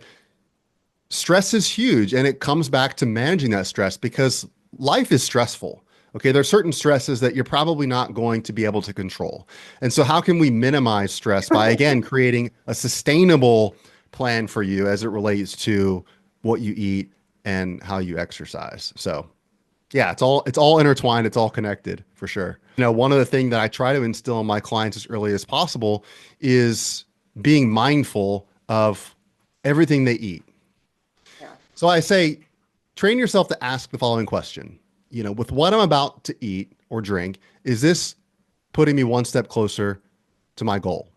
stress is huge, and it comes back to managing that stress, because life is stressful. Okay. There are certain stresses that you're probably not going to be able to control. And so how can we minimize stress by, again, creating a sustainable plan for you as it relates to what you eat and how you exercise? So yeah, it's all intertwined. It's all connected for sure. You know, one of the things that I try to instill in my clients as early as possible is being mindful of everything they eat. Yeah. So I say, train yourself to ask the following question. You know, with what I'm about to eat or drink, is this putting me one step closer to my goal?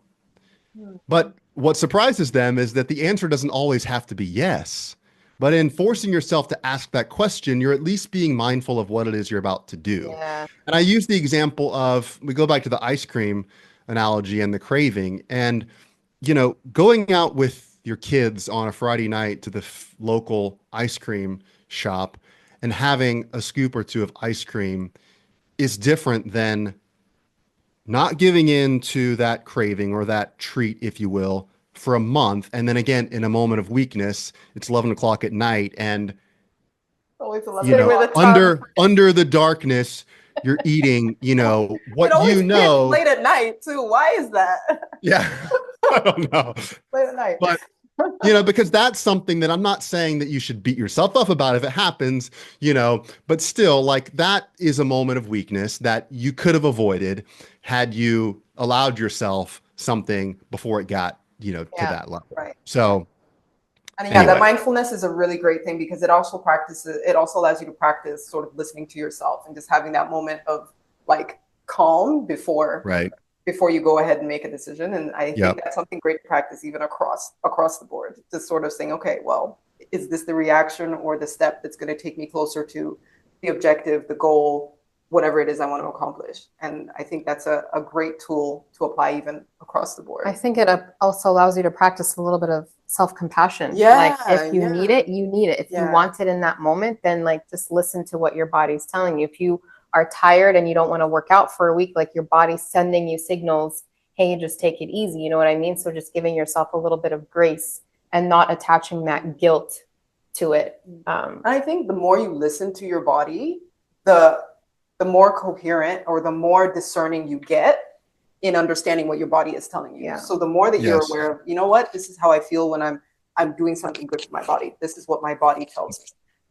But what surprises them is that the answer doesn't always have to be yes. But in forcing yourself to ask that question, you're at least being mindful of what it is you're about to do. Yeah. And I use the example of, we go back to the ice cream analogy and the craving, and, you know, going out with your kids on a Friday night to the local ice cream shop and having a scoop or two of ice cream is different than not giving in to that craving or that treat, if you will, for a month, and then again in a moment of weakness, it's 11 o'clock at night, and you know, under the darkness, you're eating, you know, what you know, late at night too. Why is that? Yeah, I don't know. Late at night, but you know, because that's something that I'm not saying that you should beat yourself up about if it happens, you know, but still, like, that is a moment of weakness that you could have avoided had you allowed yourself something before it got, you know, to that level. Right. So, and yeah, that mindfulness is a really great thing, because it also allows you to practice sort of listening to yourself and just having that moment of like calm before you go ahead and make a decision. And I think that's something great to practice even across the board, just sort of saying, okay, well, is this the reaction or the step that's going to take me closer to the objective, the goal, whatever it is I want to accomplish? And I think that's a great tool to apply even across the board. I think it also allows you to practice a little bit of self-compassion. Like, if you need it, you need it. If you want it in that moment, then like just listen to what your body's telling you. If you are tired and you don't want to work out for a week, like your body's sending you signals, hey, just take it easy. You know what I mean? So just giving yourself a little bit of grace and not attaching that guilt to it. I think the more you listen to your body, the more coherent or the more discerning you get in understanding what your body is telling you. Yeah. So the more that you're Yes. aware of, you know what, this is how I feel when I'm doing something good for my body. This is what my body tells me.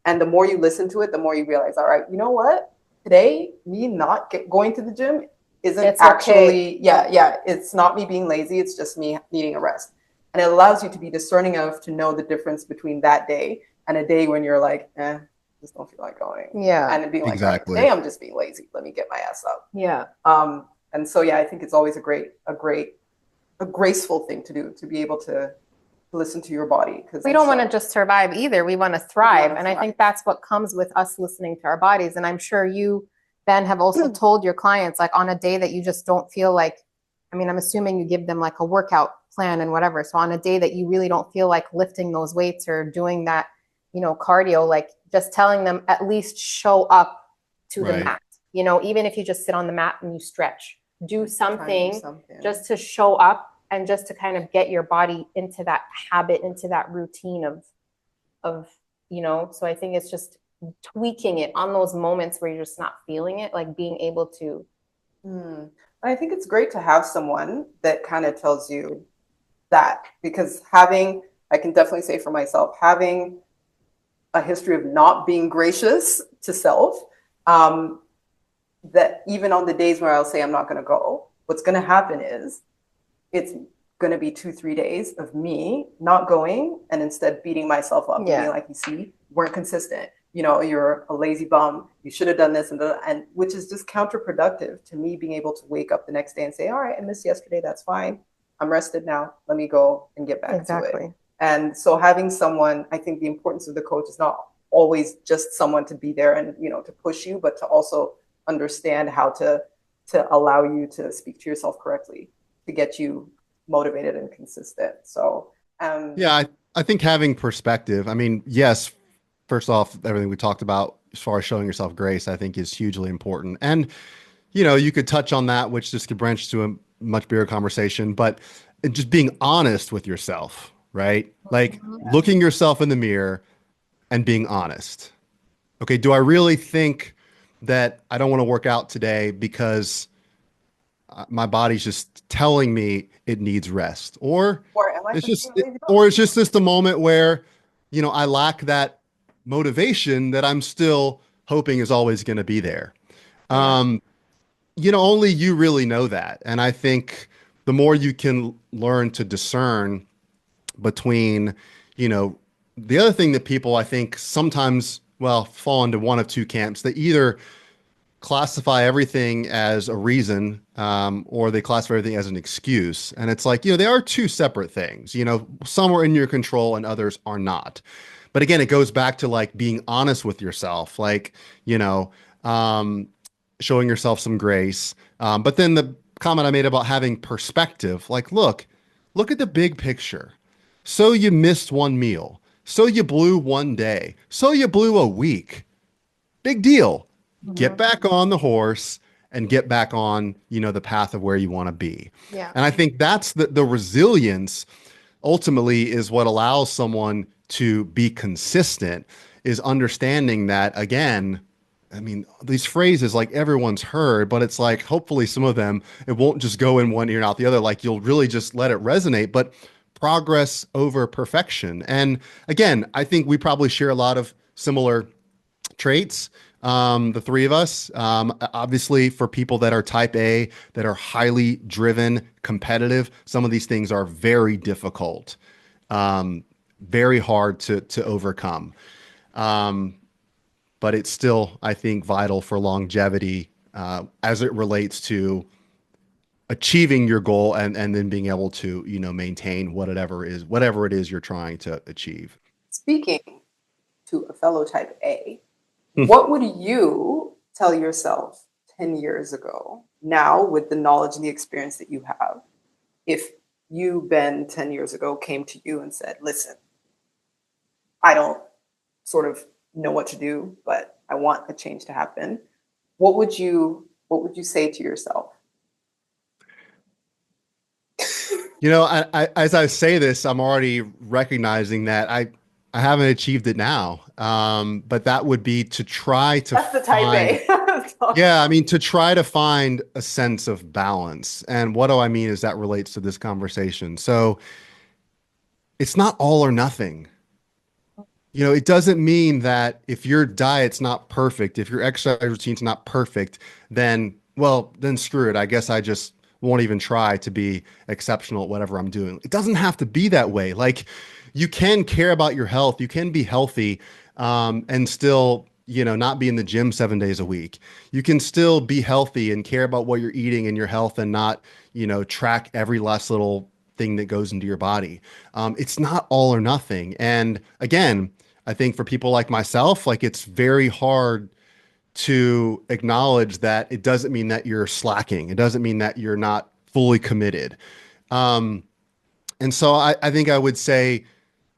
And the more you listen to it, the more you realize, all right, you know what, today me not going to the gym isn't It's actually, okay. it's not me being lazy. It's just me needing a rest. And it allows you to be discerning enough to know the difference between that day and a day when you're like, just don't feel like going. Yeah. And being like, Exactly. today I'm just being lazy. Let me get my ass up. Yeah. And so, yeah, I think it's always a graceful thing to do, to be able to listen to your body. Because We don't want to just survive either. We want to thrive. And I thrive. think that's what comes with us listening to our bodies. And I'm sure you, Ben, have also told your clients, like on a day that you just don't feel like, I mean, I'm assuming you give them like a workout plan and whatever. So on a day that you really don't feel like lifting those weights or doing that, cardio, like just telling them at least show up to the Right. mat, even if you just sit on the mat and you stretch, do something something. just to show up and just to kind of get your body into that habit, into that routine of, so I think it's just tweaking it on those moments where you're just not feeling it, like being able to. I think it's great to have someone that kind of tells you that, because I can definitely say for myself, having a history of not being gracious to self, that even on the days where I'll say I'm not going to go, what's going to happen is it's going to be 2-3 days of me not going and instead beating myself up and being like, you see, weren't consistent. You're a lazy bum. You should have done this and which is just counterproductive to me being able to wake up the next day and say, all right, I missed yesterday. That's fine. I'm rested now. Let me go and get back to it. And so having someone, I think the importance of the coach is not always just someone to be there and, to push you, but to also understand how to allow you to speak to yourself correctly, to get you motivated and consistent. So, yeah, I think having perspective, I mean, yes, first off, everything we talked about as far as showing yourself grace, I think is hugely important. And, you could touch on that, which just could branch to a much bigger conversation, but just being honest with yourself, right? Like looking yourself in the mirror and being honest. Okay, do I really think that I don't want to work out today because my body's just telling me it needs rest? Or am I it's just just, or it's just a moment where, I lack that motivation that I'm still hoping is always going to be there. Only you really know that. And I think the more you can learn to discern between, the other thing that people, I think sometimes, fall into one of two camps. They either classify everything as a reason, or they classify everything as an excuse. And it's like, they are two separate things. Some are in your control and others are not. But again, it goes back to like being honest with yourself, like, showing yourself some grace. But then the comment I made about having perspective, like, look at the big picture. So you missed one meal. So you blew one day. So you blew a week. Big deal. Get back on the horse and get back on, the path of where you want to be. Yeah. And I think that's the resilience ultimately is what allows someone to be consistent, is understanding that, again, I mean, these phrases like everyone's heard, but it's like, hopefully some of them, it won't just go in one ear and out the other. Like you'll really just let it resonate, but progress over perfection. And again, I think we probably share a lot of similar traits. The three of us, obviously for people that are type A, that are highly driven, competitive, some of these things are very difficult, very hard to overcome. But it's still, I think, vital for longevity, as it relates to achieving your goal and then being able to, maintain whatever it is you're trying to achieve. Speaking to a fellow type A, what would you tell yourself 10 years ago, now with the knowledge and the experience that you have, if you, Ben, 10 years ago came to you and said, listen, I don't sort of know what to do, but I want a change to happen. What would you say to yourself? You know, as I say this, I'm already recognizing that I haven't achieved it now. But that would be to try to That's the type find, A. yeah, I mean, to try to find a sense of balance. And what do I mean as that relates to this conversation? So it's not all or nothing. You know, it doesn't mean that if your diet's not perfect, if your exercise routine's not perfect, then, well, then screw it. I guess I just won't even try to be exceptional at whatever I'm doing. It doesn't have to be that way. Like, you can care about your health, you can be healthy, and still, you know, not be in the gym 7 days a week. You can still be healthy and care about what you're eating and your health and not, you know, track every last little thing that goes into your body. It's not all or nothing. And again, I think for people like myself, like it's very hard to acknowledge that it doesn't mean that you're slacking. It doesn't mean that you're not fully committed. Um, and so I think I would say,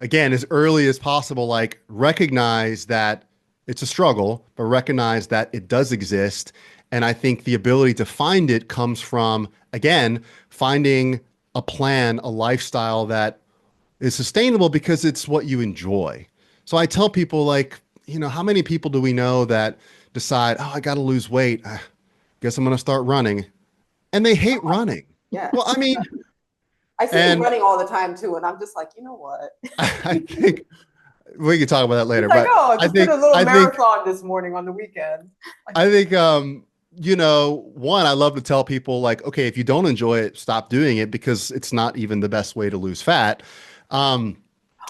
again, as early as possible, like recognize that it's a struggle, but recognize that it does exist. And I think the ability to find it comes from, again, finding a plan, a lifestyle that is sustainable because it's what you enjoy. So I tell people, like, you know, how many people do we know that decide, oh, I got to lose weight. I guess I'm going to start running. And they hate running. Yeah. Well, I mean, I see and you running all the time too, and I'm just like, you know what? I think we can talk about that later. It's like, But oh, I I just did think, a little I think, marathon this morning on the weekend. I think, you know, one, I love to tell people like, okay, if you don't enjoy it, stop doing it because it's not even the best way to lose fat.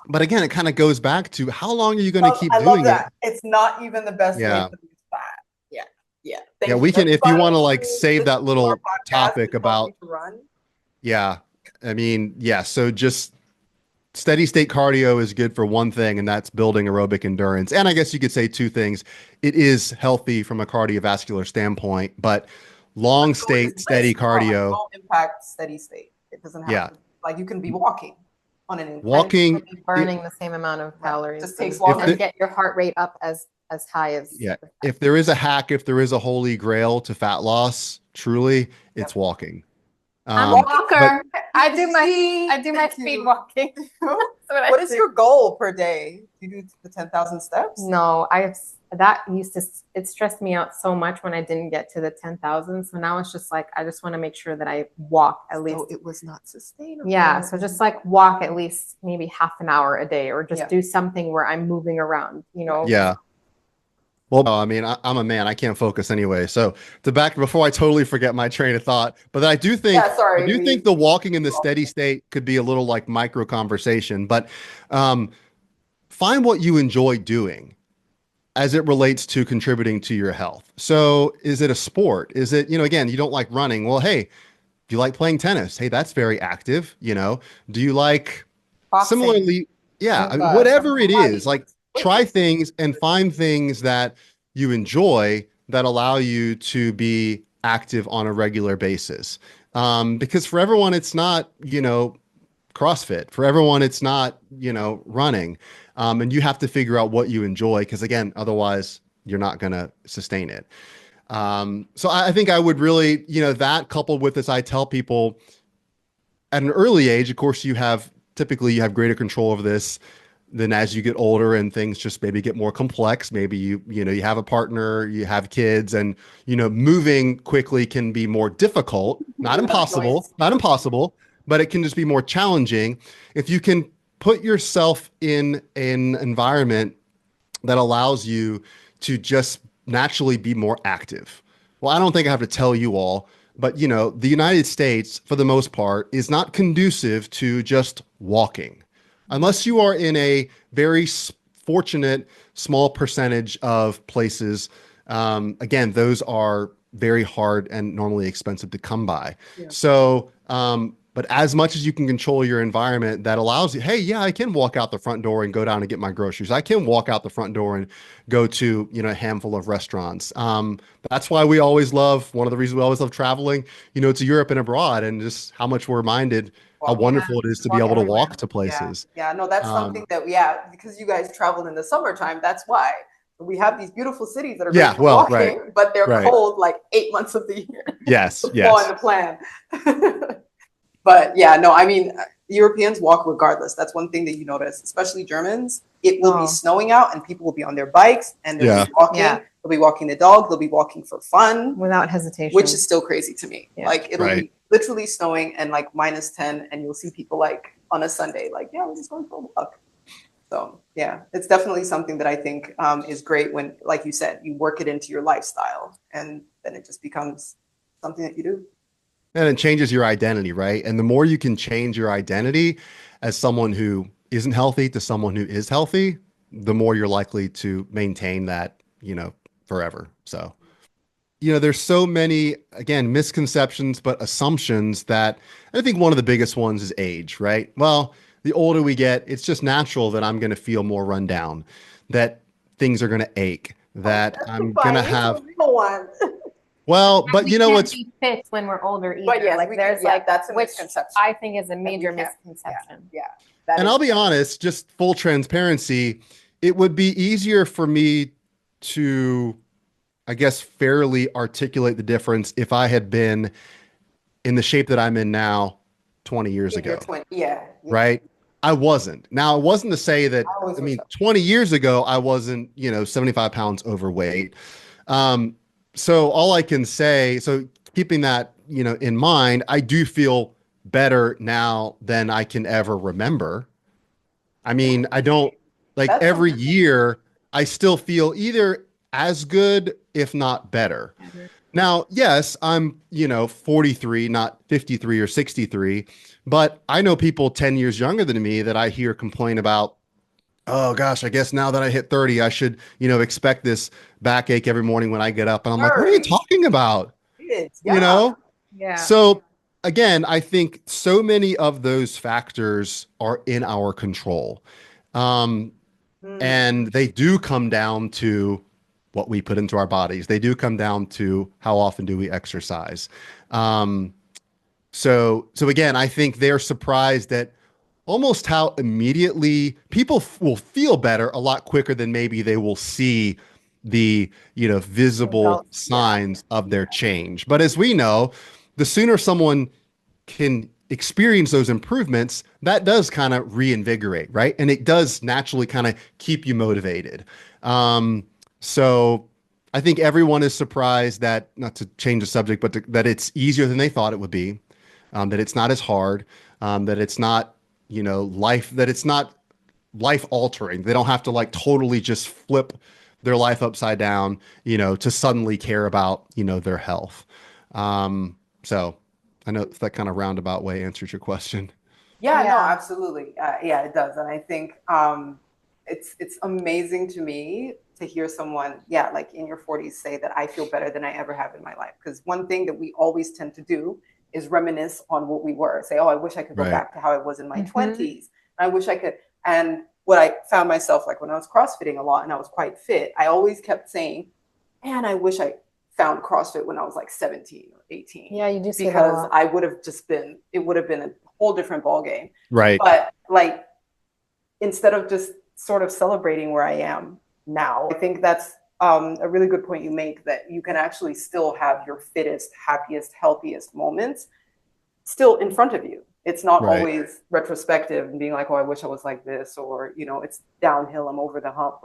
But again, it kind of goes back to how long are you going to keep I love doing it? that. It's not even the best way Yeah. to lose fat. Yeah. Yeah. Yeah, Thank we you. can, if you Everybody want to like who save that listens to our little podcast topic is about, welcome to run. yeah, I mean, yeah. So just steady state cardio is good for one thing, and that's building aerobic endurance. And I guess you could say two things. It is healthy from a cardiovascular standpoint, but long So it is state, steady brisk, cardio, low impact, steady state. It doesn't have yeah, to, like you can be walking on an incline. walking, And be burning the same amount of calories. Just takes and- longer. And get your heart rate up as high as. yeah. If there is a hack, if there is a holy grail to fat loss, truly, it's walking. I'm a walker. I do my Thank speed you. walking. What is your goal per day? You do the 10,000 steps? No, it stressed me out so much when I didn't get to the 10,000. So now it's just like, I just want to make sure that I walk at least. So it was not sustainable. Yeah. So just like walk at least maybe half an hour a day or just Yeah. do something where I'm moving around, you know? Yeah. Well, no, I mean, I'm a man. I can't focus anyway. So before I totally forget my train of thought, but I do think, sorry, I do think the walking in the steady state could be a little like micro conversation, but find what you enjoy doing as it relates to contributing to your health. So is it a sport? Is it, you know, again, you don't like running. Well, hey, do you like playing tennis? Hey, that's very active. You know, do you like Boxing. similarly? Yeah. I mean, Zumba, whatever it Pilates. is, like try things and find things that you enjoy that allow you to be active on a regular basis. Because for everyone, it's not, you know, CrossFit. For everyone, it's not, you know, running. And you have to figure out what you enjoy because again, otherwise you're not going to sustain it. So I think I would really, you know, that coupled with this, I tell people at an early age, of course, typically you have greater control over this than as you get older and things just maybe get more complex. Maybe you know, you have a partner, you have kids, and, you know, moving quickly can be more difficult, not impossible, but it can just be more challenging. If you can put yourself in an environment that allows you to just naturally be more active. Well, I don't think I have to tell you all, but, you know, the United States, for the most part, is not conducive to just walking. Unless you are in a very fortunate small percentage of places. Again, those are very hard and normally expensive to come by. Yeah. So, but as much as you can control your environment, that allows you, hey, yeah, I can walk out the front door and go down and get my groceries. I can walk out the front door and go to, you know, a handful of restaurants. That's why one of the reasons we always love traveling, you know, to Europe and abroad, and just how much we're reminded how wonderful it is to be able to walk to places. Yeah, no, that's something that because you guys travel in the summertime, that's why. We have these beautiful cities that are great for walking, but they're cold like 8 months of the year. Yes, yes. On the plan. But yeah, no, I mean, Europeans walk regardless. That's one thing that you notice, especially Germans. It will be snowing out and people will be on their bikes and they'll be walking. Yeah. They'll be walking the dog. They'll be walking for fun. Without hesitation. Which is still crazy to me. Yeah. Like it'll be literally snowing and like -10 and you'll see people like on a Sunday, like, yeah, we're just going for a walk. So yeah, it's definitely something that I think is great when, like you said, you work it into your lifestyle and then it just becomes something that you do. And it changes your identity, right? And the more you can change your identity as someone who isn't healthy to someone who is healthy, the more you're likely to maintain that, forever. So, there's so many, again, misconceptions, but assumptions that I think one of the biggest ones is age, right? Well, the older we get, it's just natural that I'm going to feel more run down, that things are going to ache, that I'm going to have. Well, but we can't be fit when we're older either. But yes, like there's like that's a which misconception. I think is a major misconception. Yeah. And I'll be honest, just full transparency, it would be easier for me to, I guess, fairly articulate the difference if I had been in the shape that I'm in now 20 years ago. Yeah. Right? I wasn't. Now, it wasn't to say that, 20 years ago, I wasn't, 75 pounds overweight. So all I can say, so keeping that, in mind, I do feel better now than I can ever remember. I mean, I don't every year I still feel either as good, if not better. Now, yes, I'm, 43, not 53 or 63, but I know people 10 years younger than me that I hear complain about, oh gosh, I guess now that I hit 30, I should, expect this backache every morning when I get up. And I'm like, what are you talking about? Yeah. So again, I think so many of those factors are in our control. And they do come down to what we put into our bodies. They do come down to how often do we exercise. So again, I think they're surprised at almost how immediately people will feel better a lot quicker than maybe they will see the, visible signs of their change. But as we know, the sooner someone can experience those improvements, that does kind of reinvigorate, right? And it does naturally kind of keep you motivated. So I think everyone is surprised that, not to change the subject, but that it's easier than they thought it would be, that it's not as hard, that it's not, that it's not life altering. They don't have to totally just flip their life upside down, to suddenly care about, their health. So I know that kind of roundabout way answers your question. Yeah, no, absolutely. Yeah, it does. And I think it's amazing to me to hear someone, in your 40s say that I feel better than I ever have in my life. Because one thing that we always tend to do is reminisce on what we were. Say, oh, I wish I could go back to how I was in my 20s. I wish I could. And what I found myself when I was CrossFitting a lot and I was quite fit, I always kept saying, man, I wish I found CrossFit when I was 17 or 18. Yeah, you do see because that. I would have it would have been a whole different ball game. Right. But instead of just sort of celebrating where I am now, I think that's a really good point you make, that you can actually still have your fittest, happiest, healthiest moments still in front of you. It's not always retrospective and being like, oh, I wish I was like this, or, it's downhill, I'm over the hump.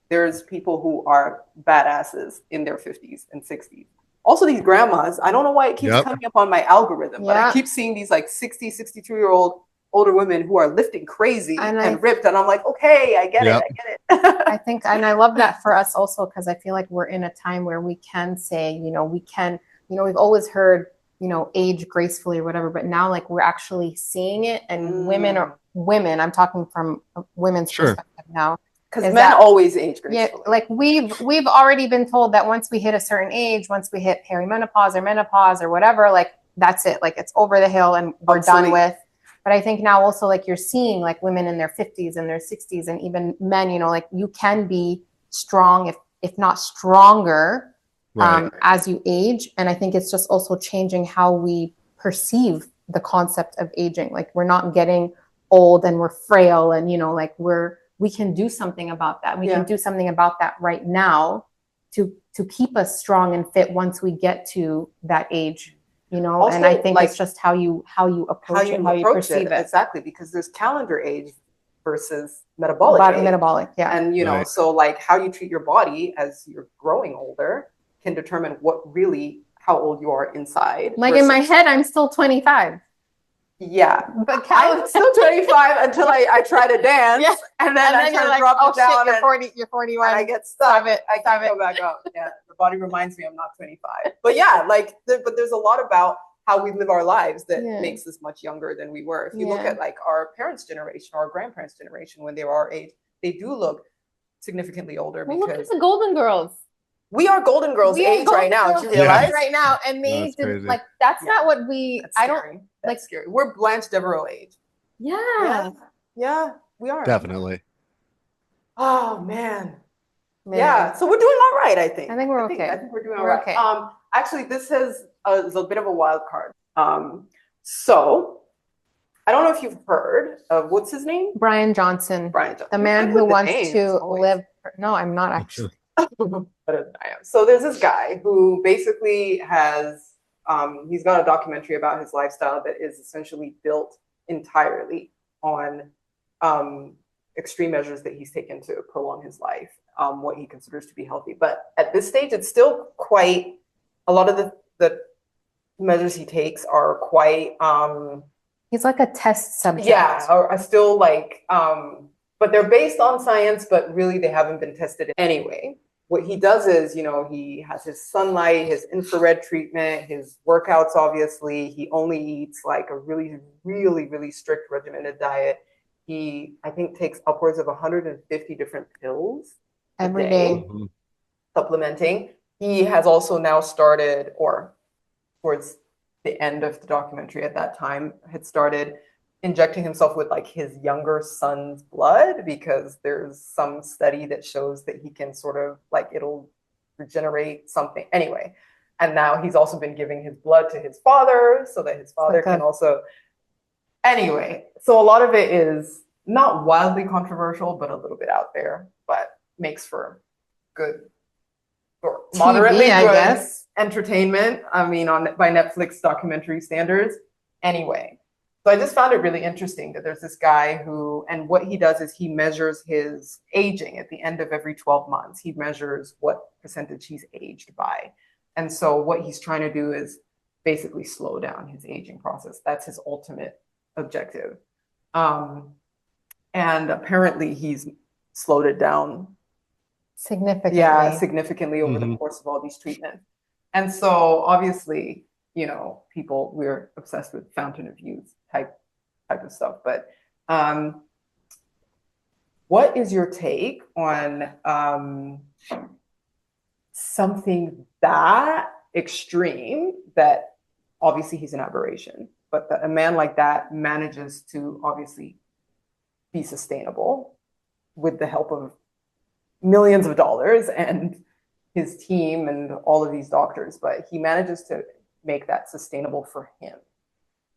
There's people who are badasses in their 50s and 60s. Also, these grandmas, I don't know why it keeps coming up on my algorithm, but I keep seeing these 60, 62-year-old older women who are lifting crazy and ripped. And I'm like, okay, I get it. I think, and I love that for us also, because I feel like we're in a time where we can say, we've always heard, age gracefully or whatever, but now we're actually seeing it, and women, I'm talking from a women's perspective now. Because men always age gracefully. Yeah, we've already been told that once we hit a certain age, once we hit perimenopause or menopause or whatever, that's it. It's over the hill and we're done with. But I think now also you're seeing women in their 50s and their 60s, and even men, you can be strong, if not stronger, as you age. And I think it's just also changing how we perceive the concept of aging. We're not getting old and we're frail, and we can do something about that. We can do something about that right now to keep us strong and fit once we get to that age. you know, Also, and I think like, it's just how you approach it, how you perceive it. exactly, because there's calendar age versus metabolic age. Metabolic, yeah. And you know, Right. so like how you treat your body as you're growing older can determine how old you are inside. Like in my head, I'm still 25. Yeah, But I'm still 25 until I try to dance, Yeah. and then I you're try to like, drop oh it down, shit, you're and 40, you're 41. I get stuck. Stop it, I stop can't go back up. Yeah, the body reminds me I'm not 25. But yeah, like, but there's a lot about how we live our lives that Yeah. makes us much younger than we were. If you look Yeah. at like our parents' generation or our grandparents' generation when they were our age, they do look significantly older Well, look at because the Golden Girls. we are Golden Girls We are age Golden right now. Girls Do you realize? right now, and they That's did crazy. like that's Yeah. not what we. That's I don't scary. like. That's scary. We're Blanche Devereaux age. Yeah. Yeah, we are. Definitely. Oh man. Man. Yeah, so we're doing all right, I think. I think we're okay. I think we're doing all We're right. okay. Actually, this is a bit of a wild card. So I don't know if you've heard of what's his name? Brian Johnson, Brian Johnson. the You're man good who with the wants names, to always. live. No, I'm not actually. Better than I am. So there's this guy who basically has he's got a documentary about his lifestyle that is essentially built entirely on extreme measures that he's taken to prolong his life, what he considers to be healthy. But at this stage, it's still quite a lot of the measures he takes are quite He's like a test subject. yeah, are still like but they're based on science, but really they haven't been tested anyway. What he does is, you know, he has his sunlight, his infrared treatment, his workouts, obviously. He only eats like a really, really, really strict regimented diet. He, I think, takes upwards of 150 different pills Every day. Mhm. supplementing. He has also now started, or towards the end of the documentary at that time, had started injecting himself with like his younger son's blood, because there's some study that shows that he can sort of like it'll regenerate something anyway. And now he's also been giving his blood to his father so that his father can also anyway. So a lot of it is not wildly controversial, but a little bit out there, but makes for good or moderately TV, I good guess. entertainment. I mean, by Netflix documentary standards. Anyway, so I just found it really interesting that there's this guy who, and what he does is he measures his aging at the end of every 12 months. He measures what percentage he's aged by. And so what he's trying to do is basically slow down his aging process. That's his ultimate objective. And apparently he's slowed it down significantly over the course of all these treatments. And so obviously, you know, we're obsessed with fountain of youth type of stuff. But what is your take on something that extreme that obviously he's an aberration, but that a man like that manages to obviously be sustainable with the help of millions of dollars and his team and all of these doctors, but he manages to make that sustainable for him.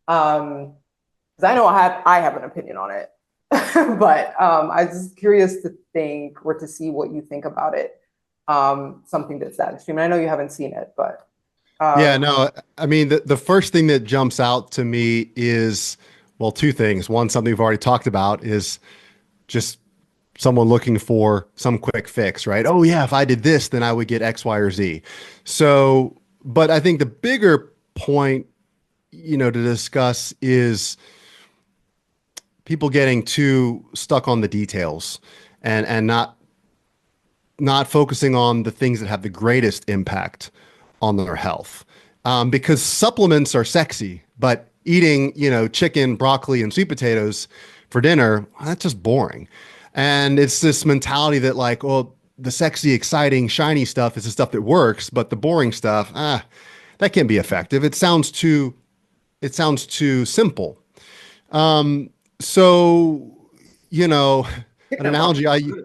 Because I know I have an opinion on it, but I was just curious to think or to see what you think about it. Something that's that extreme. And I know you haven't seen it, but yeah, no, I mean, the first thing that jumps out to me is, well, two things. One, something we've already talked about is just someone looking for some quick fix, right? Oh yeah, if I did this, then I would get X, Y, or Z. So, but I think the bigger point, you know, to discuss is people getting too stuck on the details and not focusing on the things that have the greatest impact on their health. Because supplements are sexy, but eating, you know, chicken, broccoli, and sweet potatoes for dinner, that's just boring. And it's this mentality that like, well, the sexy, exciting, shiny stuff is the stuff that works, but the boring stuff, that can be effective. It sounds too simple. So, you know, an analogy I use.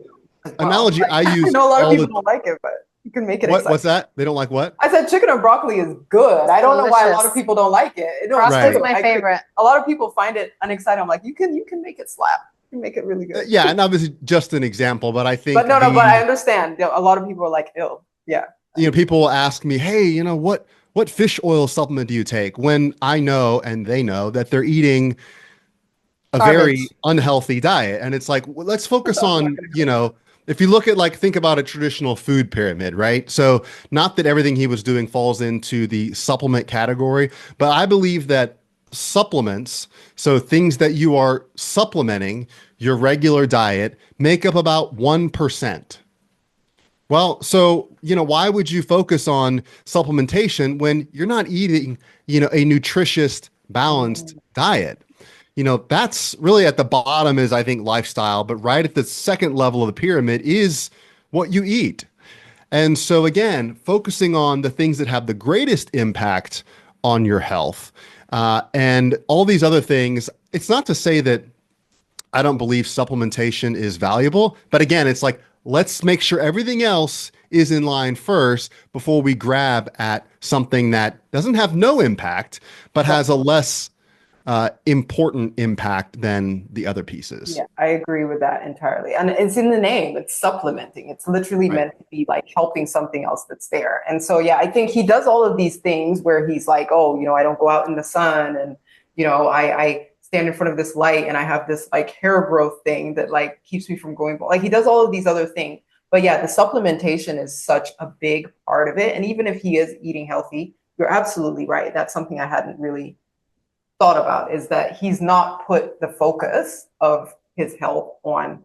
I know a lot of people don't like it, but you can make it exciting. What's that? They don't like what? I said chicken and broccoli is good. I don't know why a lot of Delicious. people don't like it. Broccoli's my favorite. A lot of people find it unexciting. I'm like, you can make it slap. You can make it really good. Yeah, and obviously just an example, but I think. But no, but I understand. A lot of people are like, ill. Yeah. You know, people will ask me, hey, you know, what what fish oil supplement do you take? When I know, and they know, that they're eating a very Garbage. unhealthy diet. And it's like, well, let's focus on, if you look at like, think about a traditional food pyramid, right? So not that everything he was doing falls into the supplement category, but I believe that supplements, so things that you are supplementing your regular diet, make up about 1%. Well, so, why would you focus on supplementation when you're not eating, a nutritious, balanced diet? That's really at the bottom is, I think, lifestyle, but right at the second level of the pyramid is what you eat. And so again, focusing on the things that have the greatest impact on your health, and all these other things, it's not to say that I don't believe supplementation is valuable, but again, it's like, let's make sure everything else is in line first before we grab at something that doesn't have no impact, but has a less important impact than the other pieces. Yeah, I agree with that entirely. And it's in the name, it's supplementing. It's literally meant to be like helping something else that's there. And so, yeah, I think he does all of these things where he's like, oh, I don't go out in the sun, and, I stand in front of this light, and I have this like hair growth thing that like keeps me from going bald. Like he does all of these other things. But yeah, the supplementation is such a big part of it. And even if he is eating healthy, you're absolutely right. That's something I hadn't really thought about, is that he's not put the focus of his health on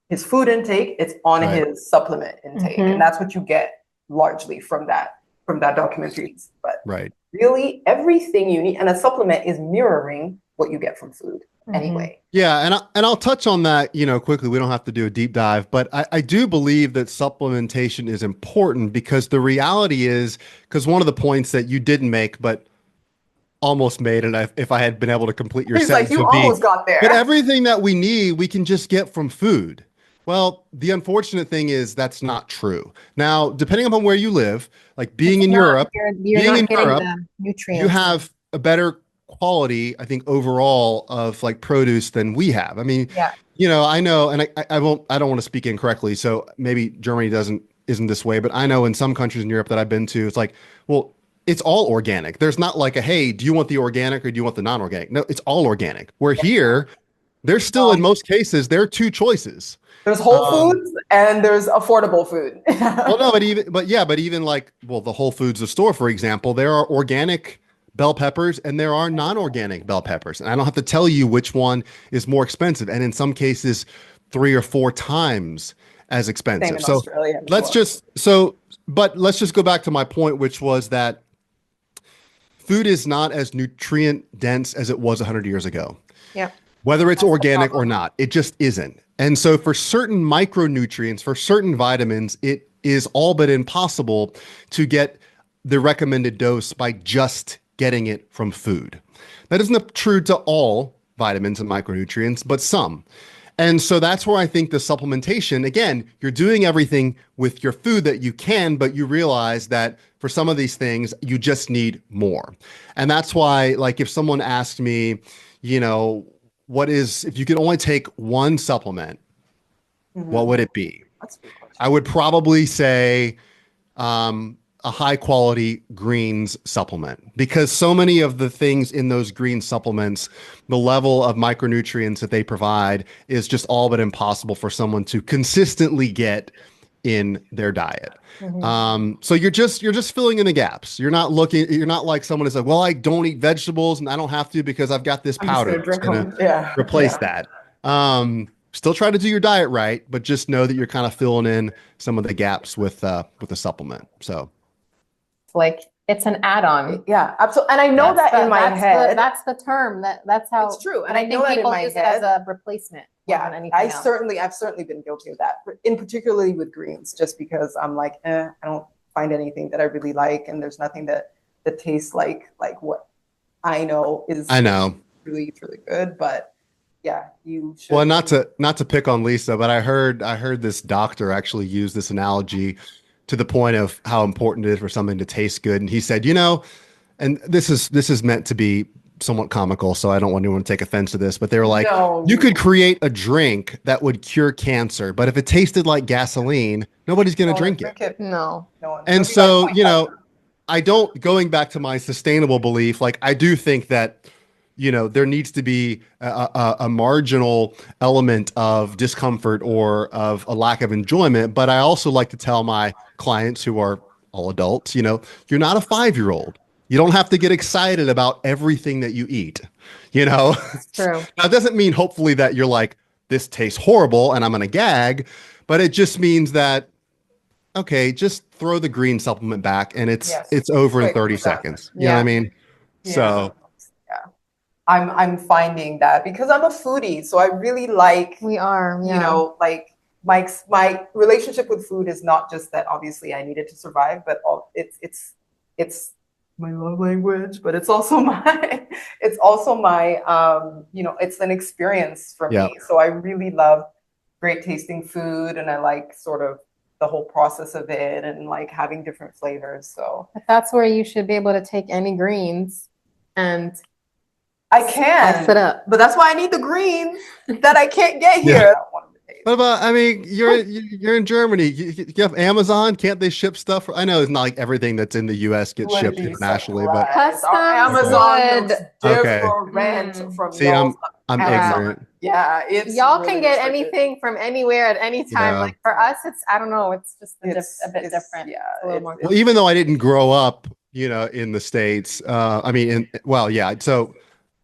his food intake. It's on his supplement intake. And that's what you get largely from that documentary. But really everything you need, and a supplement is mirroring what you get from food anyway. Yeah. And I'll touch on that, quickly. We don't have to do a deep dive, but I do believe that supplementation is important, because the reality is, because one of the points that you didn't make, but almost made, and if I had been able to complete your sentence, like, you almost got there. But everything that we need, we can just get from food. Well, the unfortunate thing is that's not true. Now, depending upon where you live, like being in Europe, you have a better quality, I think, overall of like produce than we have. I mean, I know, and I don't want to speak incorrectly, so maybe Germany isn't this way, but I know in some countries in Europe that I've been to, it's like, well, it's all organic. There's not like hey, do you want the organic or do you want the non-organic? No, it's all organic. Where here, there's still, in most cases, there are two choices. There's Whole Foods and there's affordable food. Well, no, but even like, the Whole Foods, the store, for example, there are organic bell peppers and there are non-organic bell peppers. And I don't have to tell you which one is more expensive. And in some cases, 3 or 4 times as expensive. So let's just go back to my point, which was that food is not as nutrient dense as it was 100 years ago. Yeah. Whether it's organic or not, it just isn't. And so for certain micronutrients, for certain vitamins, it is all but impossible to get the recommended dose by just getting it from food. That isn't true to all vitamins and micronutrients, but some. And so that's where I think the supplementation, again, you're doing everything with your food that you can, but you realize that for some of these things, you just need more. And that's why, like, if someone asked me, if you could only take one supplement, what would it be? That's a good question. I would probably say a high quality greens supplement, because so many of the things in those green supplements, the level of micronutrients that they provide is just all but impossible for someone to consistently get in their diet. So you're just filling in the gaps. You're not like someone who's like, well, I don't eat vegetables and I don't have to because I've got this powder that's going to replace that. Still try to do your diet right, but just know that you're kind of filling in some of the gaps with a supplement. So like it's an add-on. Yeah, absolutely. And I know that in my head. That's the term. That's how it's true. And I know that in my head, use it as a replacement. Yeah, I've certainly been guilty of that, in particularly with greens, just because I'm like, I don't find anything that I really like, and there's nothing that tastes like what I know is really, really good. But yeah, you should. Well, not to pick on Lisa, but I heard this doctor actually use this analogy to the point of how important it is for something to taste good. And he said, and this is meant to be somewhat comical, so I don't want anyone to take offense to this, but they were like, you could create a drink that would cure cancer, but if it tasted like gasoline, nobody's going to drink it. No. And so, I don't, going back to my sustainable belief, like I do think that, there needs to be a marginal element of discomfort or of a lack of enjoyment. But I also like to tell my clients who are all adults, you're not a 5-year-old. You don't have to get excited about everything that you eat, you know? It's true. Now, it doesn't mean hopefully that you're like, this tastes horrible and I'm going to gag, but it just means that, okay, just throw the green supplement back and Yes. it's over in Quick, 30 done. seconds. You know what I mean? Yeah. So Yeah. I'm finding that because I'm a foodie, so I really like, We are, yeah. like my relationship with food is not just that obviously I need it to survive, but it's my love language, but it's also my it's an experience for Yeah. me. So I really love great tasting food, and I like sort of the whole process of it and like having different flavors. So But that's where you should be able to take any greens and I can, spice it up. but that's why I need the greens that I can't get here. Yeah. I don't want them to taste. what about, I mean, you're in Germany. You have Amazon. Can't they ship stuff? I know it's not like everything that's in the US gets Would shipped be internationally, but surprised. Our Customs Amazon would- looks Okay. different from see, y'all's I'm Amazon. ignorant. Yeah, it's Y'all really can get restricted. anything from anywhere at any time. Yeah. Like for us, it's, I don't know, it's just a bit It's- different. Yeah, It's a little more Well, even though I didn't grow up, in the States, so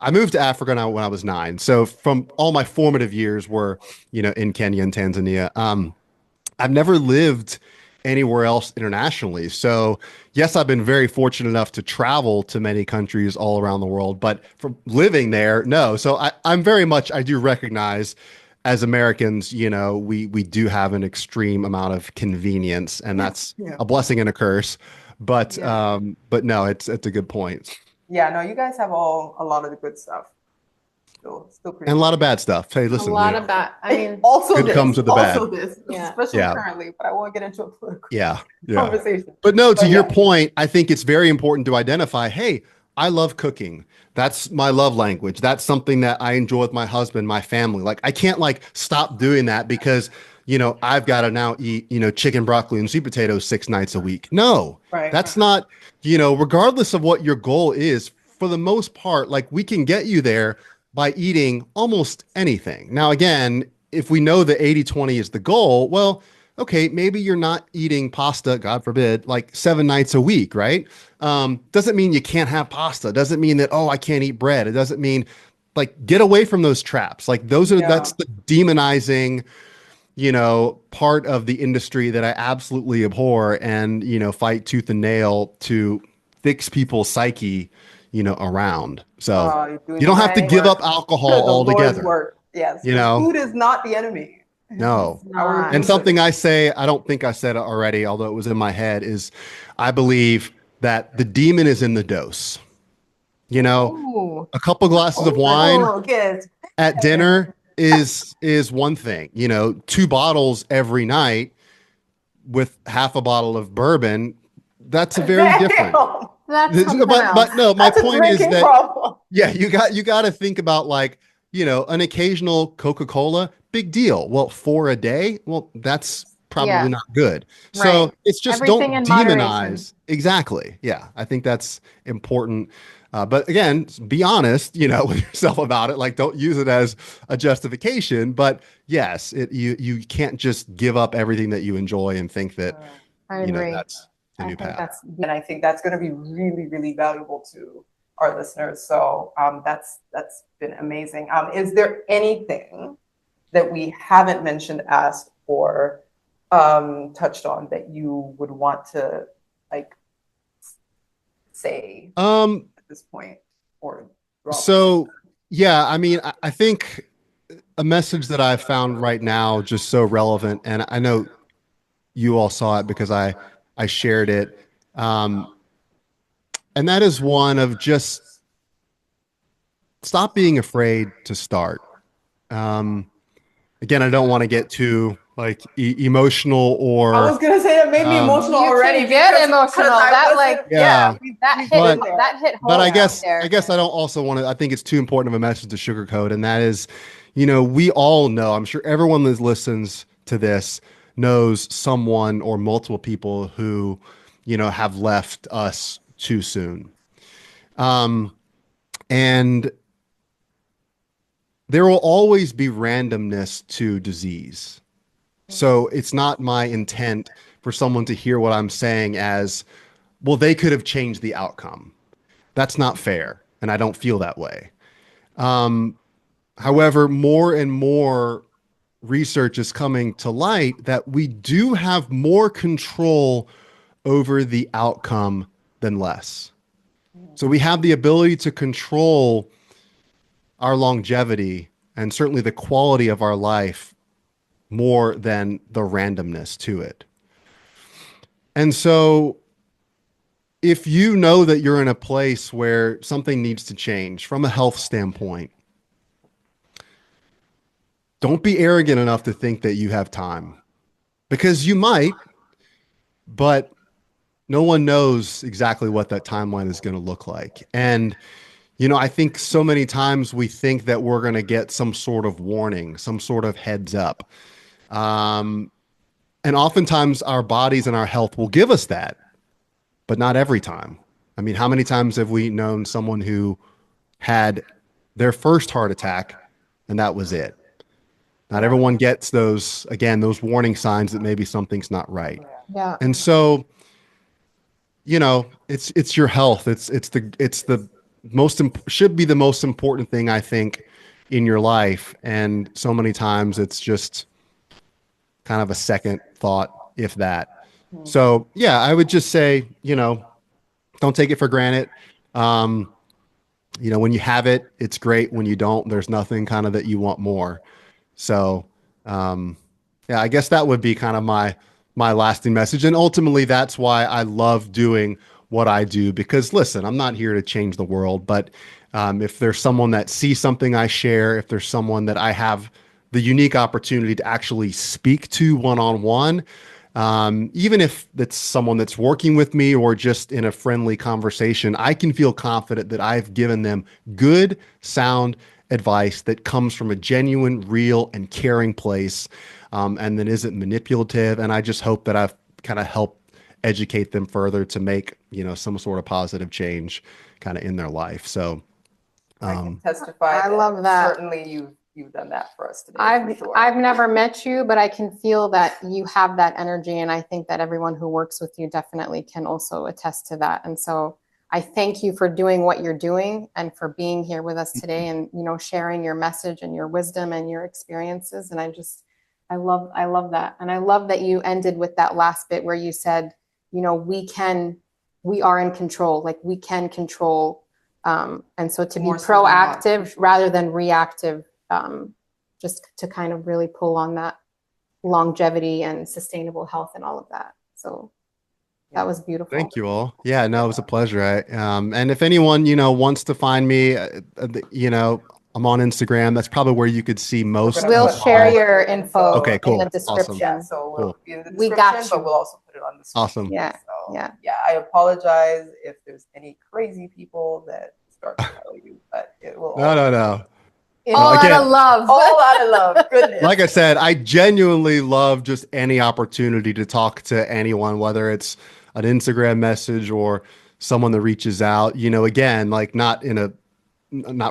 I moved to Africa when I was 9. So from all my formative years were, in Kenya and Tanzania. I've never lived anywhere else internationally. So yes, I've been very fortunate enough to travel to many countries all around the world, but from living there, no. So I do recognize as Americans, we do have an extreme amount of convenience, and that's Yeah. a blessing and a curse. But Yeah. but no, it's a good point. Yeah, no, you guys have a lot of the good stuff. Still pretty And a lot good. of bad stuff. Hey, a listen, lot of that. I mean, also Good this, comes with the also bad. this, Yeah. especially Yeah. currently, but I won't get into a political yeah. conversation. But no, to But your yeah. point, I think it's very important to identify, hey, I love cooking. That's my love language. That's something that I enjoy with my husband, my family. Like I can't stop doing that because, I've got to now eat, chicken, broccoli, and sweet potatoes 6 nights a week. No, Right. that's not, regardless of what your goal is, for the most part, like we can get you there by eating almost anything. Now, again, if we know that 80-20 is the goal, well, okay, maybe you're not eating pasta, God forbid, like 7 nights a week, right? Doesn't mean you can't have pasta. Doesn't mean that, oh, I can't eat bread. It doesn't mean get away from those traps. Like that's the demonizing, part of the industry that I absolutely abhor and, fight tooth and nail to fix people's psyche, around. So You're doing you don't the have to right give work. up alcohol The Lord's altogether. work. Yes. You know? Food is not the enemy. No. Our not. And something I say, I don't think I said it already, although it was in my head, is I believe that the demon is in the dose. ooh, A couple glasses of wine Oh, good. at dinner is one thing. 2 bottles every night with half a bottle of bourbon, that's a very different. Damn. that's something else. But no, my That's a point is drinking that problem. yeah, you got to think about an occasional Coca-Cola, big deal. Well, 4 a day, well, that's probably Yeah. not good. So Right. it's just Everything don't in moderation. demonize. Exactly. Yeah, I think that's important. But again, be honest, with yourself about it. Like, don't use it as a justification. But yes, you can't just give up everything that you enjoy and think that I agree. that's the I new think path. that's And I think that's going to be really, really valuable to our listeners. So that's been amazing. Is there anything that we haven't mentioned, asked, or touched on that you would want to say at this point, or drop? So yeah, I mean, I think a message that I've found right now just so relevant, and I know you all saw it because I shared it, and that is one of just stop being afraid to start. Again, I don't want to get too emotional or I was gonna say that made me emotional You can already. get because emotional. I That, wasn't- Yeah. that we've hit been there. that hit home. but I out guess there. I don't also want to. I think it's too important of a message to sugarcoat, and that is, we all know. I'm sure everyone that listens to this knows someone or multiple people who, have left us too soon. And there will always be randomness to disease. So it's not my intent for someone to hear what I'm saying as, well, they could have changed the outcome. That's not fair. And I don't feel that way. However, more and more research is coming to light that we do have more control over the outcome than less. So we have the ability to control our longevity and certainly the quality of our life more than the randomness to it. And so if you know that you're in a place where something needs to change from a health standpoint, don't be arrogant enough to think that you have time, because you might, but no one knows exactly what that timeline is going to look like. And, I think so many times we think that we're going to get some sort of warning, some sort of heads up. And oftentimes our bodies and our health will give us that, but not every time. I mean, how many times have we known someone who had their first heart attack and that was it? Not everyone gets those warning signs that maybe something's not right. Yeah. And so, it's your health. Should be the most important thing, I think, in your life. And so many times it's just kind of a second thought, if that. So yeah, I would just say, don't take it for granted. When you have it, it's great. When you don't, there's nothing kind of that you want more. So, I guess that would be kind of my lasting message. And ultimately that's why I love doing what I do, because listen, I'm not here to change the world, but, if there's someone that sees something I share, if there's someone that I have the unique opportunity to actually speak to one-on-one, even if it's someone that's working with me or just in a friendly conversation, I can feel confident that I've given them good, sound advice that comes from a genuine, real, and caring place, and that isn't manipulative. And I just hope that I've kind of helped educate them further to make, some sort of positive change kind of in their life. So I can testify. I love that. Certainly you've done that for us today. I've never met you, but I can feel that you have that energy. And I think that everyone who works with you definitely can also attest to that. And so I thank you for doing what you're doing and for being here with us today and, sharing your message and your wisdom and your experiences. And I love that. And I love that you ended with that last bit where you said, we are in control, like we can control. And so to be proactive rather than reactive, just to kind of really pull on that longevity and sustainable health and all of that. So that was beautiful. Thank you all. Yeah, no, it was a pleasure. And if anyone, wants to find me, I'm on Instagram. That's probably where you could see most. We'll share your info Okay, cool. in the description. Awesome. Yeah, so we'll be in the description, We got you. but we'll also put it on the screen. Awesome. Yeah. So, Yeah. I apologize if there's any crazy people that start to tell you, but it will. No. All Again, out of love. All out of love. Goodness. Like I said, I genuinely love just any opportunity to talk to anyone, whether it's an Instagram message or someone that reaches out, again, like not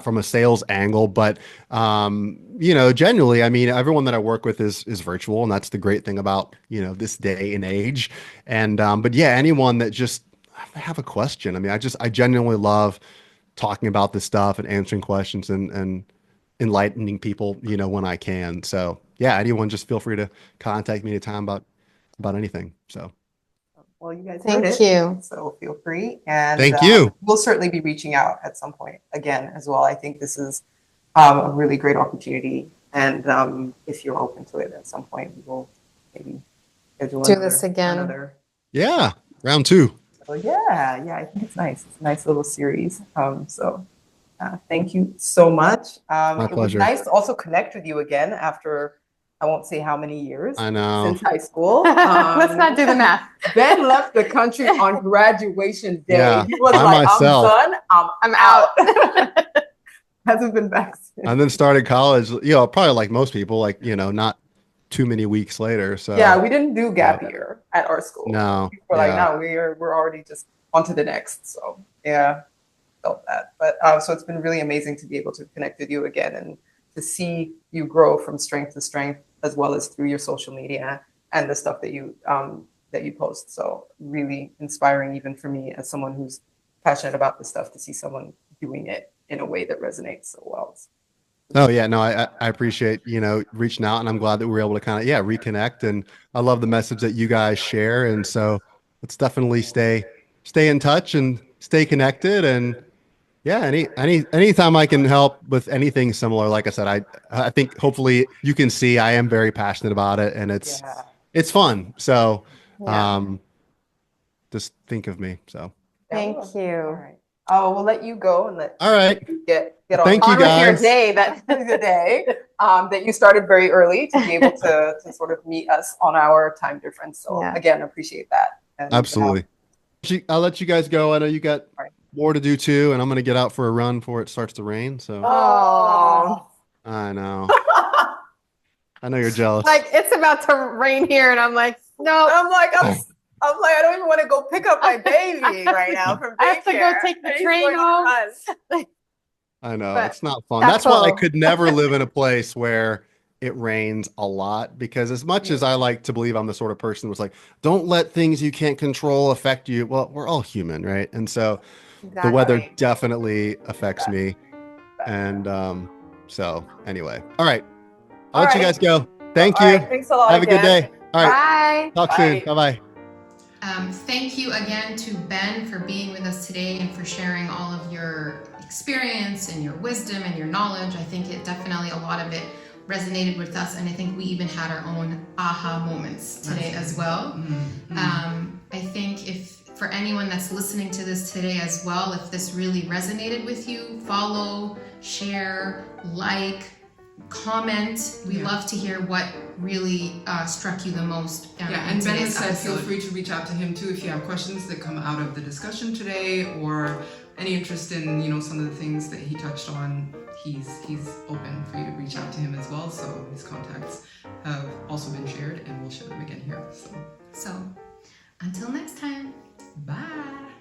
from a sales angle, but, genuinely, I mean, everyone that I work with is virtual, and that's the great thing about, this day and age. And, but yeah, anyone that just have a question. I mean, I genuinely love talking about this stuff and answering questions and enlightening people, when I can. So yeah, anyone just feel free to contact me anytime about anything. So. Well, you guys Thank heard it, you. so feel free. And thank you. We'll certainly be reaching out at some point again as well. I think this is a really great opportunity. And if you're open to it at some point, we will maybe schedule this again. Yeah, round 2. So yeah, I think it's nice. It's a nice little series. Thank you so much. My it was pleasure. nice to also connect with you again after I won't say how many years. I know. Since high school. Let's not do the math. Ben left the country on graduation day. Yeah, He was by like, myself. I'm done. I'm out. Hasn't been back since. And then started college, probably like most people, like, not too many weeks later. So Yeah, we didn't do gap year at our school. No. We're like, Yeah. no, we're already just on to the next. So yeah, felt that. But so it's been really amazing to be able to connect with you again and to see you grow from strength to strength, as well as through your social media and the stuff that you post. So really inspiring, even for me as someone who's passionate about this stuff, to see someone doing it in a way that resonates so well. Oh yeah, no, I appreciate, reaching out, and I'm glad that we were able to kind of, reconnect. And I love the message that you guys share. And so let's definitely stay in touch and stay connected. And yeah, anytime I can help with anything similar, like I said, I think hopefully you can see I am very passionate about it, and it's fun. So just think of me. So Thank you. All right. Oh, we'll let you go and let all right. you get on, Thank you with your guys. day the day that you started very early to be able to sort of meet us on our time difference. So again, appreciate that. And, Absolutely. I'll let you guys go. I know you got more to do too, and I'm gonna get out for a run before it starts to rain. So I know. I know you're jealous. Like, it's about to rain here, and I'm like, no. I'm like, I don't even want to go pick up my baby right now from daycare. I have to go take the train home. I know, But it's not fun. That's why I could never live in a place where it rains a lot, because as much as I like to believe I'm the sort of person who's like, don't let things you can't control affect you. Well, we're all human, right? And so the weather definitely affects me. And so anyway, all right. I'll let you guys go. Thank you. Thanks a lot. Have a good day. All right. Bye. Talk soon. Bye-bye. Thank you again to Ben for being with us today and for sharing all of your experience and your wisdom and your knowledge. I think it definitely, a lot of it resonated with us, and I think we even had our own aha moments today as well. I think if for anyone that's listening to this today as well, if this really resonated with you, follow, share, like, comment. We love to hear what really struck you the most. And Ben said feel free to reach out to him too if you have questions that come out of the discussion today, or any interest in some of the things that he touched on. He's open for you to reach out to him as well. So his contacts have also been shared, and we'll share them again here. So until next time. bye.